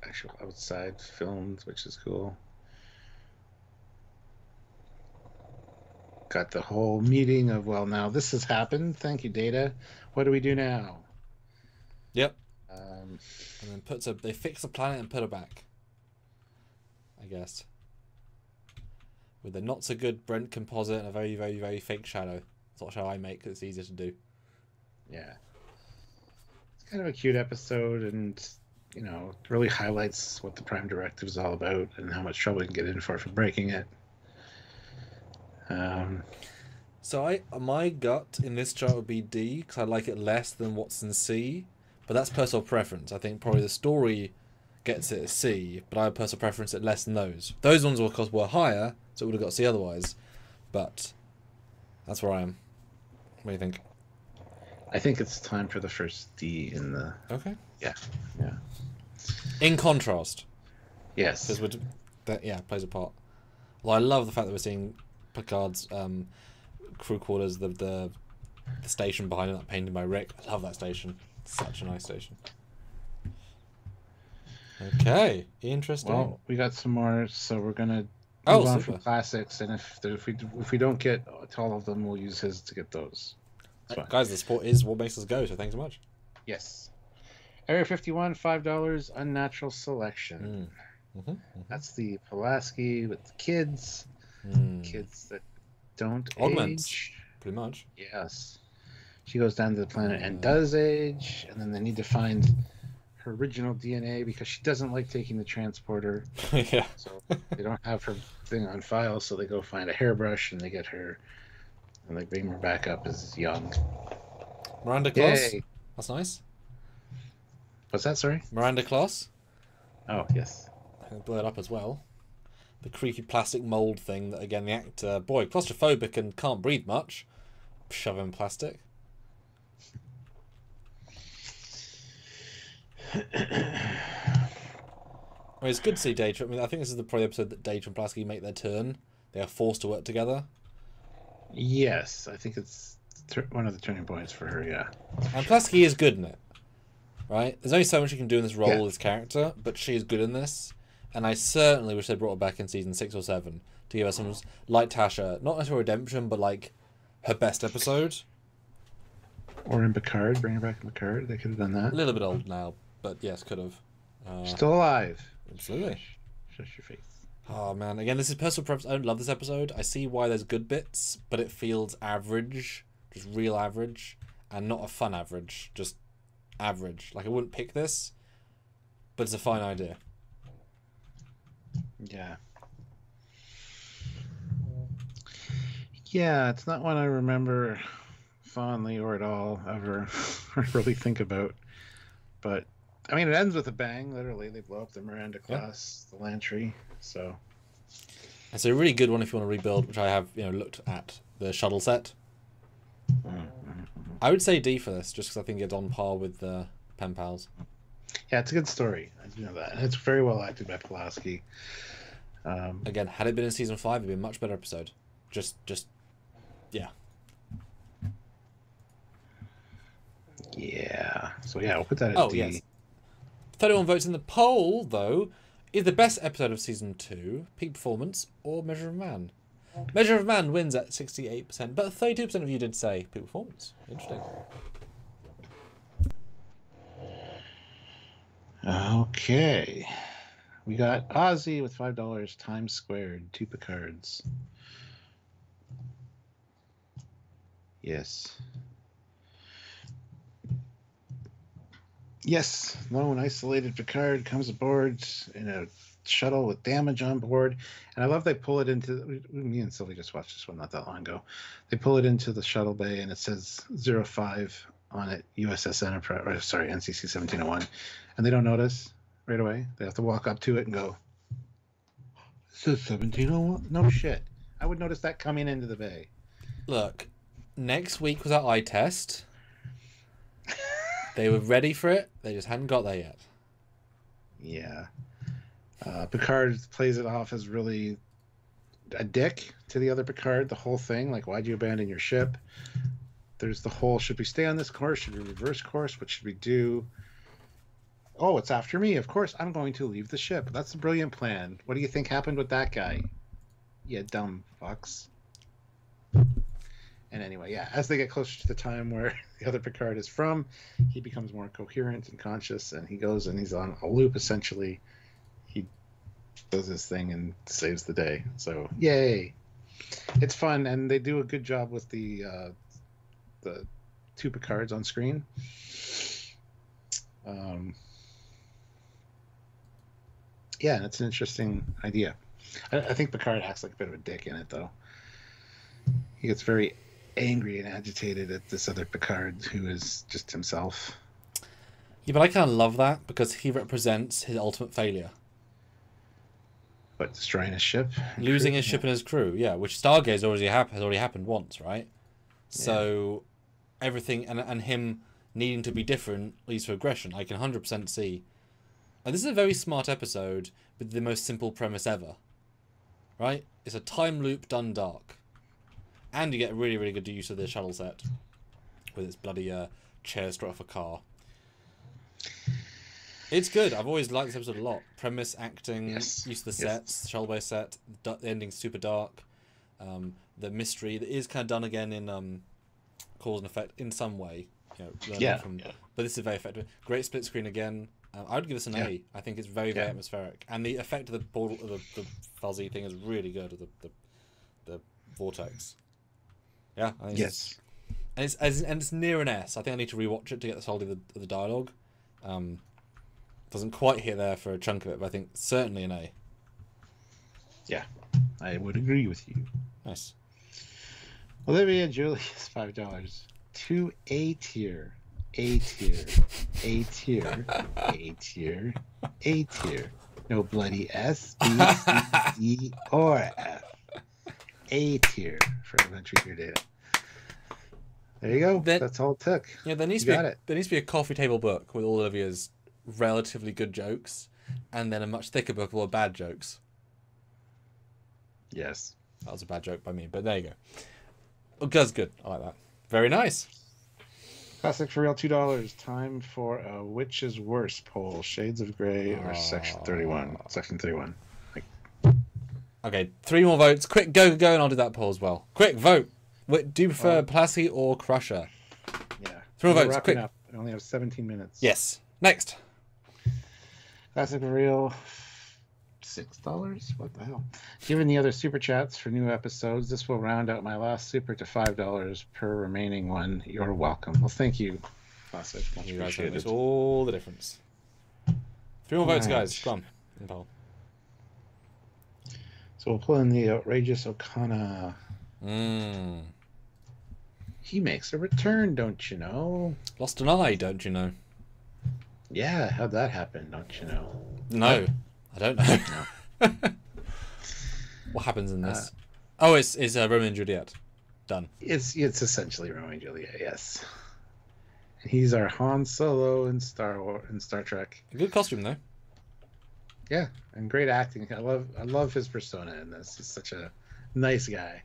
Actual outside filmed, which is cool. Got the whole meeting of, well, now this has happened. Thank you, Data. What do we do now? Yep. And then they fix the planet and put her back. I guess. With a not so good Brent composite and a very, very, very fake shadow. That's what shadow I make because it's easier to do. Yeah. It's kind of a cute episode, and, you know, it really highlights what the Prime Directive is all about and how much trouble you can get in for breaking it. So my gut in this chart would be D, because I like it less than what's in C. But that's personal preference. I think probably the story gets it at C, but I have personal preference at less than those. Those ones, of course, were higher, so it would have got C otherwise. But that's where I am. What do you think? I think it's time for the first D in the... Okay. Yeah. In contrast. Yes. Because that plays a part. Well, I love the fact that we're seeing Picard's crew quarters, the station behind it, that painted by Rick. I love that station. Such a nice station. Okay, interesting. Well, we got some more, so we're gonna move on super. from classics, and if we don't get to all of them, we'll use his to get those. Guys, the support is what makes us go. So thanks so much. Yes. Area 51, $5, unnatural selection. That's the Pulaski with the kids, kids that don't Augments, age. pretty much. Yes. She goes down to the planet and does age, and then they need to find her original DNA because she doesn't like taking the transporter. Yeah. So they don't have her thing on file, so they go find a hairbrush and they get her, and they bring her back up as young. Miranda Kloss. Yay. That's nice. What's that, sorry? Miranda Kloss. Oh, yes. I can blow it up as well. The creepy plastic mold thing that, again, the actor, boy, claustrophobic and can't breathe much. Shove in plastic. I mean, it's good to see Data. I mean, I think this is probably the episode that Data and Pulaski make their turn. They are forced to work together. Yes, I think it's one of the turning points for her, yeah. And Pulaski is good in it, right? There's only so much she can do in this role, this character, but she is good in this. And I certainly wish they brought her back in season 6 or 7 to give her some, like Tasha, not necessarily redemption, but like her best episode. Or in Picard, bring her back in Picard. They could have done that. A little bit old now, but yes, could have. Still alive. Absolutely. Shush your face. Oh man, again, this is personal preference. I don't love this episode. I see why there's good bits, but it feels average, just real average, and not a fun average, just average. Like I wouldn't pick this, but it's a fine idea. Yeah. Yeah, it's not one I remember fondly or at all ever really think about. But I mean, it ends with a bang. Literally, they blow up the Miranda class, the Lantry. So it's a really good one if you want to rebuild, which I have, looked at the shuttle set. I would say D for this, just because I think it's on par with the Pen Pals. Yeah, it's a good story. I do know that. It's very well acted by Pulaski. Again, had it been in season 5, it'd be a much better episode. Yeah. Yeah. So yeah, we'll put that at D. Yes. 31 votes in the poll, though, is the best episode of season 2, peak performance, or Measure of Man. Measure of Man wins at 68%, but 32% of you did say peak performance. Interesting. Okay. We got Ozzy with $5, Times Squared, 2 Picards. Yes. Yes, lone isolated Picard comes aboard in a shuttle with damage on board. And I love they pull it into. Me and Sylvie just watched this one not that long ago. They pull it into the shuttle bay, and it says 05 on it, USS Enterprise, or sorry, NCC 1701, and they don't notice right away. They have to walk up to it and go, "It says 1701." No shit. I would notice that coming into the bay. Look, next week was our eye test. They were ready for it. They just hadn't got there yet. Yeah. Picard plays it off as really a dick to the other Picard, the whole thing. Like, why'd you abandon your ship? There's the whole, should we stay on this course? Should we reverse course? What should we do? Oh, it's after me. Of course, I'm going to leave the ship. That's a brilliant plan. What do you think happened with that guy? You dumb fucks. And anyway, yeah, as they get closer to the time where the other Picard is from, he becomes more coherent and conscious, and he goes and he's on a loop, essentially. He does his thing and saves the day. So, yay. It's fun, and they do a good job with the two Picards on screen. Yeah, and it's an interesting idea. I think Picard acts like a bit of a dick in it, though. He gets very angry and agitated at this other Picard who is just himself. Yeah, but I kind of love that because he represents his ultimate failure. But destroying his ship? Losing his ship and his crew, yeah, which Stargate has already happened once, right? So everything, and him needing to be different leads to aggression. I can 100% see. And this is a very smart episode with the most simple premise ever. Right? It's a time loop done dark. And you get a really, really good use of the shuttle set. With its bloody chair straight off a car. It's good. I've always liked this episode a lot. Premise, acting, use of the sets, shuttle bay set, the ending's super dark. The mystery that is kind of done again in cause and effect in some way. You know, but this is very effective. Great split screen again. I would give this an A. I think it's very, very atmospheric, and the effect of the portal, the fuzzy thing, is really good. Of the vortex. Yeah. I think it's near an S. I think I need to rewatch it to get the solid of the dialogue. Doesn't quite hit there for a chunk of it, but I think certainly an A. Yeah, I would agree with you. Nice. Olivia Julius, $5. To A tier. A tier, A tier, A tier, A tier. No bloody S, B, C, D, or F. A tier for elementary tier data. There you go. That's all it took. Yeah, there needs to be a coffee table book with all Olivia's relatively good jokes, and then a much thicker book of all bad jokes. Yes. That was a bad joke by me, but there you go. Oh, that's good. I like that. Very nice. Classic for real, $2. Time for a which is worse poll: Shades of Grey or Section 31? Section 31. Okay, 3 more votes. Quick, go, and I'll do that poll as well. Quick, vote. Do you prefer Pulaski or Crusher? Yeah. 3 more votes. Quick. Up. I only have 17 minutes. Yes. Next. Classic for real. $6? What the hell? Given the other super chats for new episodes, this will round out my last super to $5 per remaining one. You're welcome. Well, thank you. Classic. Much You guys appreciated. make all the difference. 3 more votes, guys. Come on. So we'll pull in the outrageous O'Connor. He makes a return, don't you know? Lost an eye, don't you know? Yeah, how'd that happen, don't you know? No, I don't know. What happens in this? It's Romeo and Juliet. Done. It's essentially Romeo and Juliet, yes. He's our Han Solo in Star Trek. A good costume though. Yeah, and great acting. I love his persona in this. He's such a nice guy.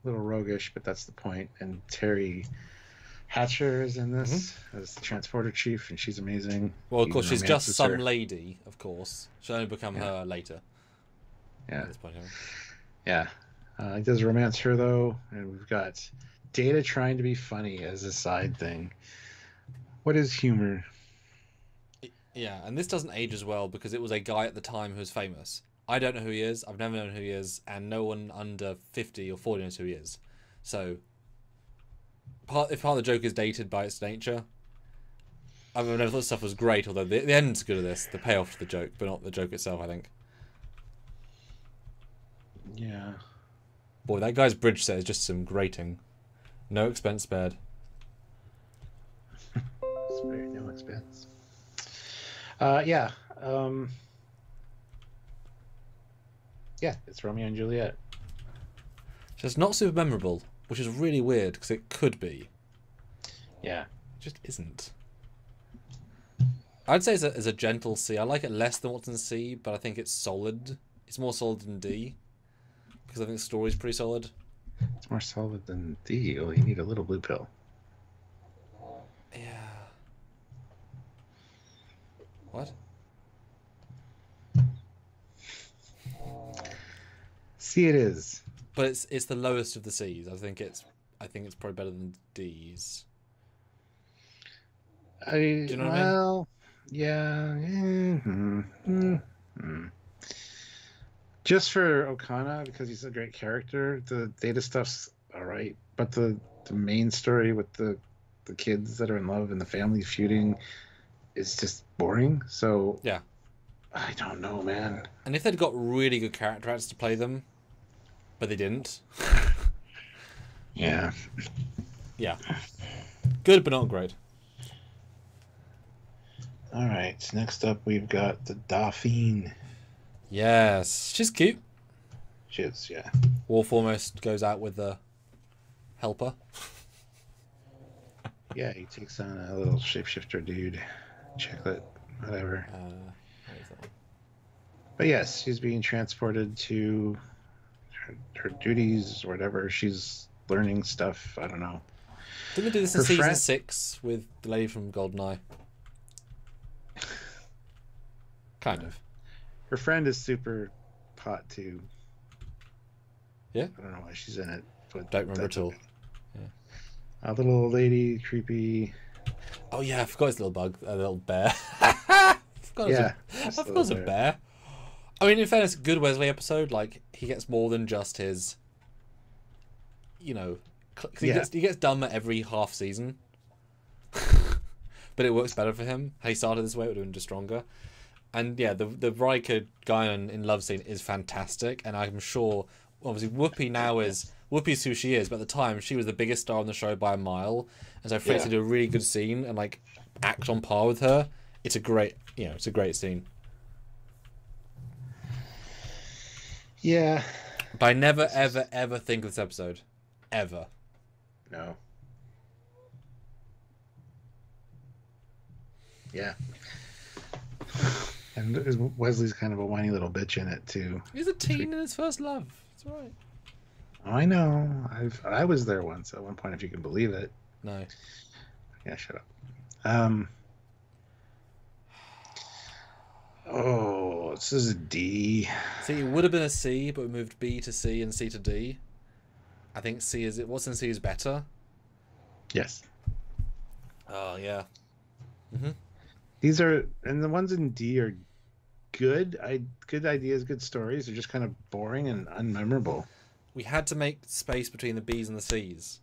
A little roguish, but that's the point. And Terry Hatcher is in this as the transporter chief, and she's amazing. Well, of course, she's just some lady, of course. She'll only become her later. Yeah. At this point, yeah. He does romance her, though, and we've got Data trying to be funny as a side thing. What is humor? Yeah, and this doesn't age as well because it was a guy at the time who was famous. I don't know who he is. I've never known who he is, and no one under 50 or 40 knows who he is. So, if part of the joke is dated by its nature, I never thought stuff was great, although the end's good of this. The payoff to the joke, but not the joke itself, I think. Yeah. Boy, that guy's bridge set is just some grating. No expense spared. Spared no expense. Yeah. Yeah, it's Romeo and Juliet. So it's not super memorable, which is really weird, because it could be. Yeah. It just isn't. I'd say it's a gentle C. I like it less than what's in C, but I think it's solid. It's more solid than D, because I think the story's pretty solid. It's more solid than D. Well, you need a little blue pill. Yeah. What? C it is. But it's the lowest of the C's. I think it's probably better than D's. Do you know what I mean? Yeah. Just for Okana, because he's a great character, the data stuff's alright. But the main story with the kids that are in love and the family feuding is just boring. So yeah, I don't know, man. And if they'd got really good character actors to play them, but they didn't. Yeah. Yeah. Good, but not great. All right. Next up, we've got the Dauphine. Yes, she's cute. She is, yeah. Worf almost goes out with the helper. Yeah, he takes on a little shapeshifter dude. Chiclet, whatever. What is that one? But yes, she's being transported to her duties or whatever. She's learning stuff. I don't know. Didn't we do this in season 6 with the lady from GoldenEye? Kind of. Her friend is super hot too. Yeah? I don't know why she's in it. But don't remember at all. Okay. Yeah. A little old lady, creepy. Oh yeah, I forgot his little bug, a little bear. I forgot it was a bear. I mean, in fairness, good Wesley episode. Like, he gets more than just his, you know, he gets dumber every half season. But it works better for him. How he started this way, it would have been just stronger. And yeah, the Riker guy in love scene is fantastic, and I'm sure, obviously, Whoopi's who she is, but at the time she was the biggest star on the show by a mile, and so Fritz did a really good scene and like act on par with her. It's a great scene. Yeah. But I never ever think of this episode, ever. No. Yeah. And Wesley's kind of a whiny little bitch in it too. He's a teen in his first love. It's all right. I know. I was there once at one point, if you can believe it. No. Yeah, shut up. Oh, this is a D. See, it would have been a C, but we moved B to C and C to D. I think C is it. What's in C is better. Yes. Oh yeah. Mhm. These are, and the ones in D are good. Good ideas, good stories. They're just kind of boring and unmemorable. We had to make space between the B's and the C's.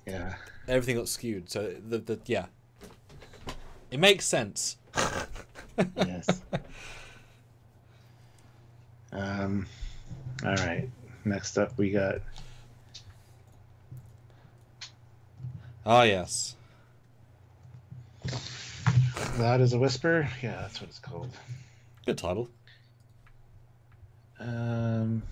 Yeah. Everything got skewed, so yeah. It makes sense. Yes. All right. Next up, we got. Ah, yes. Loud as a Whisper. Yeah, that's what it's called. Good title. Who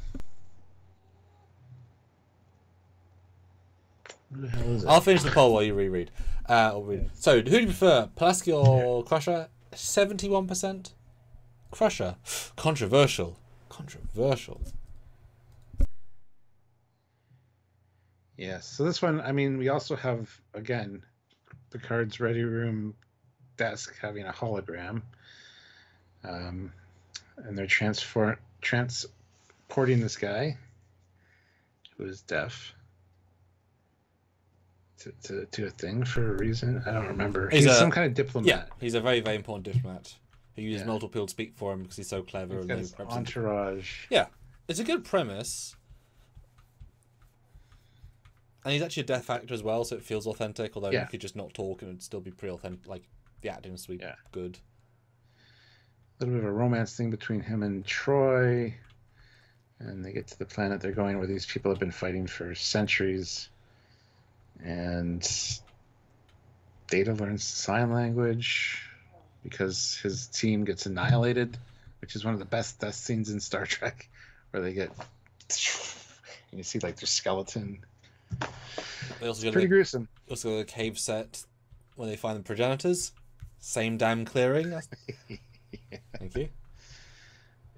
the hell is it? I'll finish the poll while you reread. So, who do you prefer, Pulaski or Crusher? 71%. Crusher. Controversial. Yes. So this one, I mean, we also have, again, the Picard's ready room desk having a hologram. And they're transporting this guy who is deaf to a thing for a reason. I don't remember. He's some kind of diplomat. Yeah, he's a very, very important diplomat who uses multiple people to speak for him because he's so clever. He's got his entourage. Yeah, it's a good premise. And he's actually a deaf actor as well, so it feels authentic. Although Yeah. he could just not talk and it'd still be pretty authentic. Like the acting would be good. A little bit of a romance thing between him and Troy, and they get to the planet they're going where these people have been fighting for centuries, and Data learns sign language because his team gets annihilated, which is one of the best death scenes in Star Trek, where they get and you see like their skeleton. They also it's pretty gruesome. Also, the cave set when they find the progenitors. Same damn clearing. Yeah. Thank you.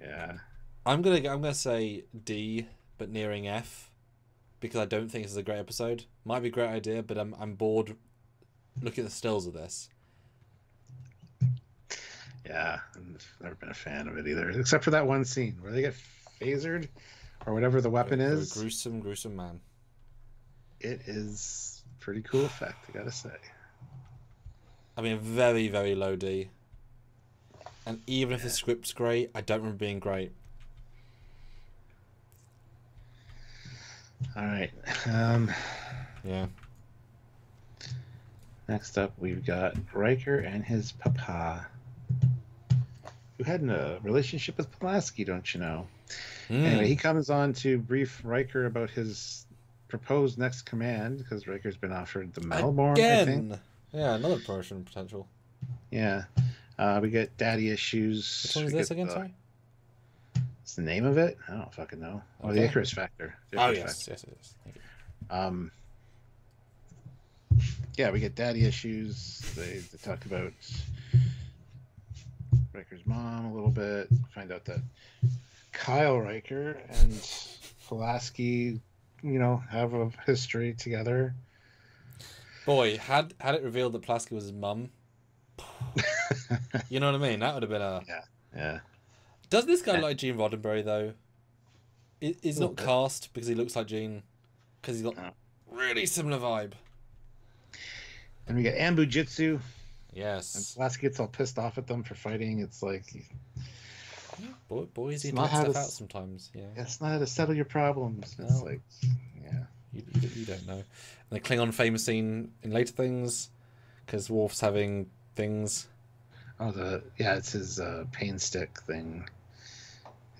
Yeah. I'm gonna say D, but nearing F, because I don't think this is a great episode. Might be a great idea, but I'm bored looking at the stills of this. Yeah, I've never been a fan of it either, except for that one scene where they get phasered or whatever the weapon is. Gruesome man. It is pretty cool effect, I gotta say. I mean, very, very low D. And even if the script's great, I don't remember being great. All right. Yeah. Next up, we've got Riker and his papa, who had a relationship with Pulaski, don't you know? Anyway, he comes on to brief Riker about his proposed next command, because Riker's been offered the Melbourne, I think. Yeah, another promotion potential. Yeah. We get daddy issues. Which one is this again, sorry? What's the name of it? I don't fucking know. Oh, the Icarus Factor. Yes. Thank you. Yeah, we get daddy issues. They talk about Riker's mom a little bit. Find out that Kyle Riker and Pulaski, have a history together. Boy, had it revealed that Pulaski was his mum, you know what I mean? That would have been a... Yeah. Does this guy like Gene Roddenberry, though? He's not bit. cast because he looks like Gene, because he's got really similar vibe. And we get Ambu Jitsu. Yes. And Pulaski gets all pissed off at them for fighting. It's like... Boys, you let stuff out sometimes. Yeah. It's not how to settle your problems. It's like... Yeah. You don't know. And the Klingon famous scene in later things, because Worf's having things. Oh, it's his pain stick thing.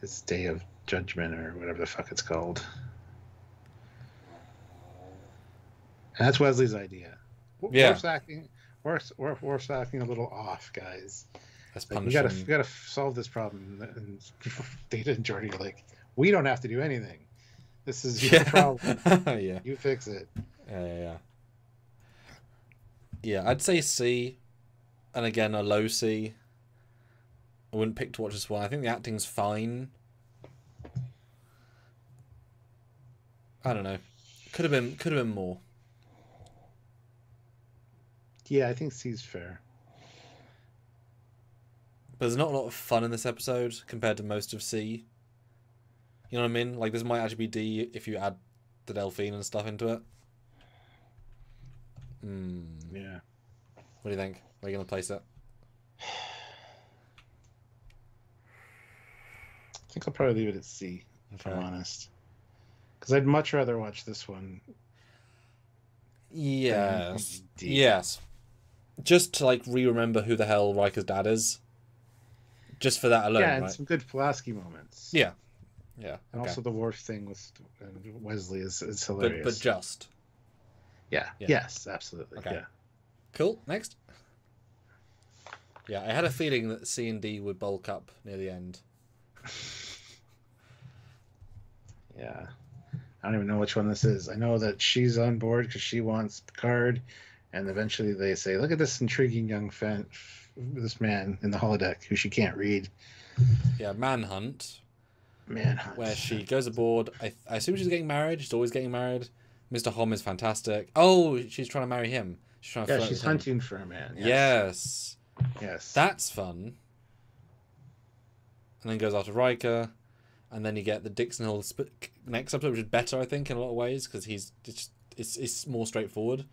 His Day of Judgment, or whatever the fuck it's called. And that's Wesley's idea. Yeah. Worf's acting a little off, guys. That's like, we gotta solve this problem. And Data and Geordi are like, we don't have to do anything. This is your problem. Yeah. You fix it. Yeah. Yeah, I'd say C, and again a low C. I wouldn't pick to watch this one. I think the acting's fine. I don't know. Could have been more. Yeah, I think C's fair. But there's not a lot of fun in this episode compared to most of C. You know what I mean? Like, this might actually be D if you add the Delphine and stuff into it. Yeah. What do you think? Where are you going to place it? I think I'll probably leave it at C, if I'm honest. Because I'd much rather watch this one. Yes. Yes. Just to, like, re-remember who the hell Riker's dad is. Just for that alone, yeah, and right? some good Pulaski moments. Yeah. Yeah. And also the Worf thing with Wesley is hilarious. But just. Yeah. Yes, absolutely. Okay. Yeah. Cool. Next. Yeah, I had a feeling that C and D would bulk up near the end. Yeah. I don't even know which one this is. I know that she's on board because she wants Picard, and eventually they say, look at this intriguing young this man in the holodeck who she can't read. Yeah, Manhunt. Where she goes aboard. I assume she's getting married. She's always getting married. Mr. Hom is fantastic. Oh, she's trying to marry him. She's trying to flirt with hunting him. for a man. Yes. Yes. That's fun. And then goes after Riker. And then you get the Dixon Hill next episode, which is better, I think, in a lot of ways, because it's more straightforward.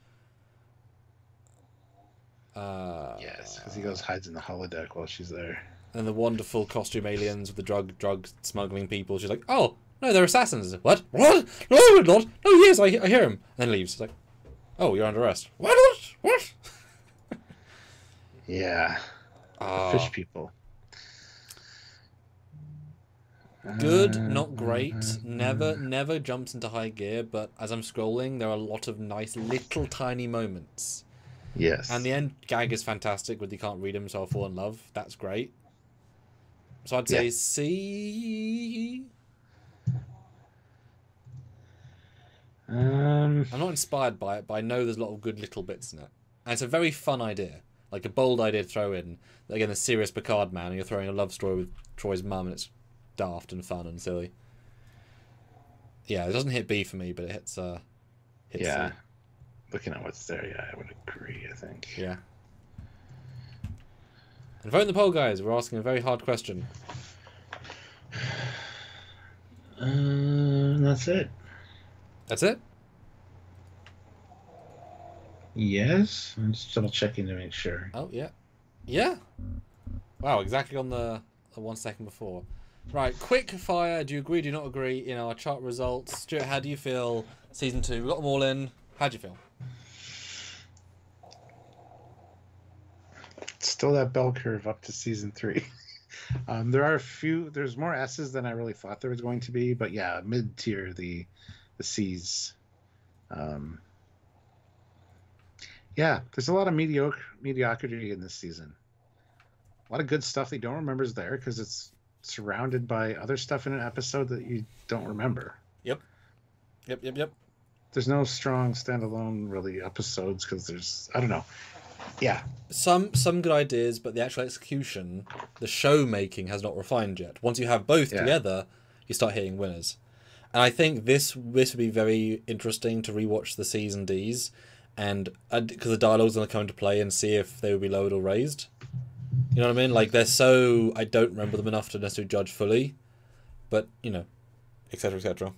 Yes, because he hides in the holodeck while she's there. And the wonderful costume aliens with the drug smuggling people. She's like, oh, No, they're assassins. What? What? No, we're not. No, yes, I hear him. And then leaves. It's like, oh, you're under arrest. What? Yeah. Fish people. Good, not great. Never jumps into high gear, but as I'm scrolling, there are a lot of nice little tiny moments. Yes. And the end gag is fantastic with you can't read him, so I'll fall in love. That's great. So I'd say C. I'm not inspired by it, but I know there's a lot of good little bits in it. And it's a very fun idea. Like a bold idea to throw in. Again, the serious Picard man, and you're throwing a love story with Troy's mum, and it's daft and fun and silly. Yeah, it doesn't hit B for me, but it hits yeah. C. Looking at what's there, yeah, I would agree, I think. Yeah. And vote in the poll, guys. We're asking a very hard question. That's it. That's it? Yes. I'm just double checking to make sure. Oh, yeah. Yeah. Wow, exactly on the 1 second before. Right, quick fire. Do you agree, do you not agree in our chart results? Stuart, how do you feel? Season 2, we got them all in. How do you feel? Still that bell curve up to season 3. There's more S's than I really thought there was going to be, but yeah, mid-tier, the C's. Yeah, there's a lot of mediocrity in this season. A lot of good stuff that you don't remember is there because it's surrounded by other stuff in an episode that you don't remember. Yep. There's no strong standalone really episodes because I don't know. Yeah. Some good ideas, but the actual execution, the show making has not refined yet. Once you have both together, you start hitting winners. And I think this would be very interesting to rewatch the season Ds, and because the dialogue's going to come into play and see if they would be lowered or raised. You know what I mean? Like, they're so... I don't remember them enough to necessarily judge fully. But, you know, etc., etc.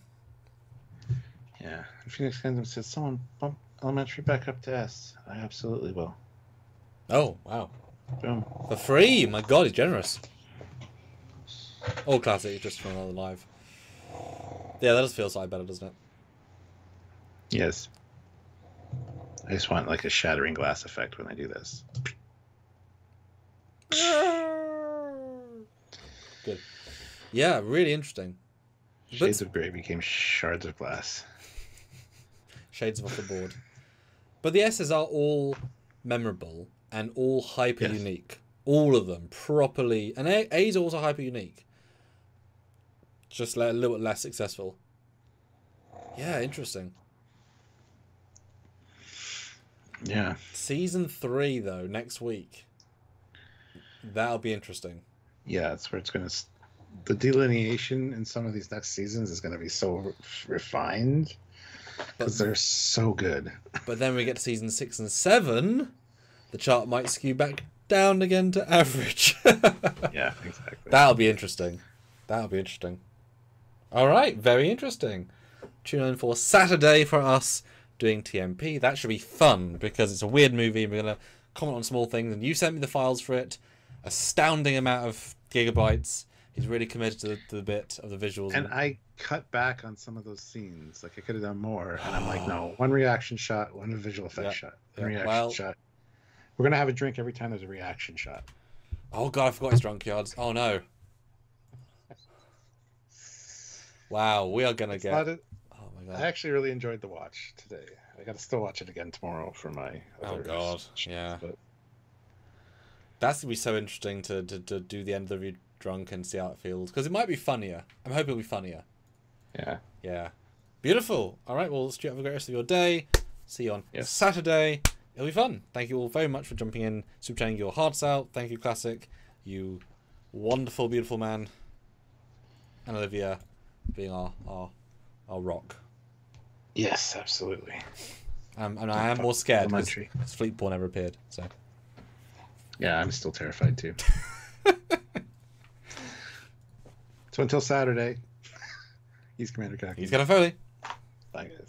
Yeah. Phoenix Kingdom says, someone bump Elementary back up to S. I absolutely will. Oh, wow. Boom. For free! My god, he's generous. All classic, just for another live. Yeah, that does feel slightly better, doesn't it? Yes. I just want, like, a shattering glass effect when I do this. Good. Yeah, really interesting. Shades of grey became shards of glass. Shades of off the board. But the S's are all memorable and all hyper unique. All of them properly. And A's are also hyper unique. Just a little bit less successful. Yeah, interesting. Yeah. Season 3, though, next week. That'll be interesting. Yeah, that's where it's going to... The delineation in some of these next seasons is going to be so refined. Because they're so good. But then we get to season 6 and 7, the chart might skew back down again to average. Yeah, exactly. That'll be interesting. All right, very interesting. Tune in for Saturday for us doing TMP. That should be fun because it's a weird movie and we're going to comment on small things. And you sent me the files for it. Astounding amount of gigabytes. He's really committed to the bit of the visuals. And I cut back on some of those scenes. Like, I could have done more. And I'm like, no, one reaction shot, one visual effect shot. One reaction shot. We're going to have a drink every time there's a reaction shot. Oh, God, I forgot his Trekyards. Oh, no. Wow, we are going to get... Oh, my God. I actually really enjoyed the watch today. I got to still watch it again tomorrow for my other... Oh, God, yeah. But... That's going to be so interesting to do the end of the review drunk and see how it feels. Because it might be funnier. I'm hoping it'll be funnier. Yeah. Yeah. Beautiful. All right, well, Stuart, have a great rest of your day. See you on Saturday. It'll be fun. Thank you all very much for jumping in, super chatting your hearts out. Thank you, Classic. You wonderful, beautiful man. And Olivia being our rock. Yes, absolutely. And I am more scared because Fleetborn never appeared. So. Yeah, I'm still terrified too. So until Saturday, he's Commander Cocky. He's got a Foley. Bye, guys.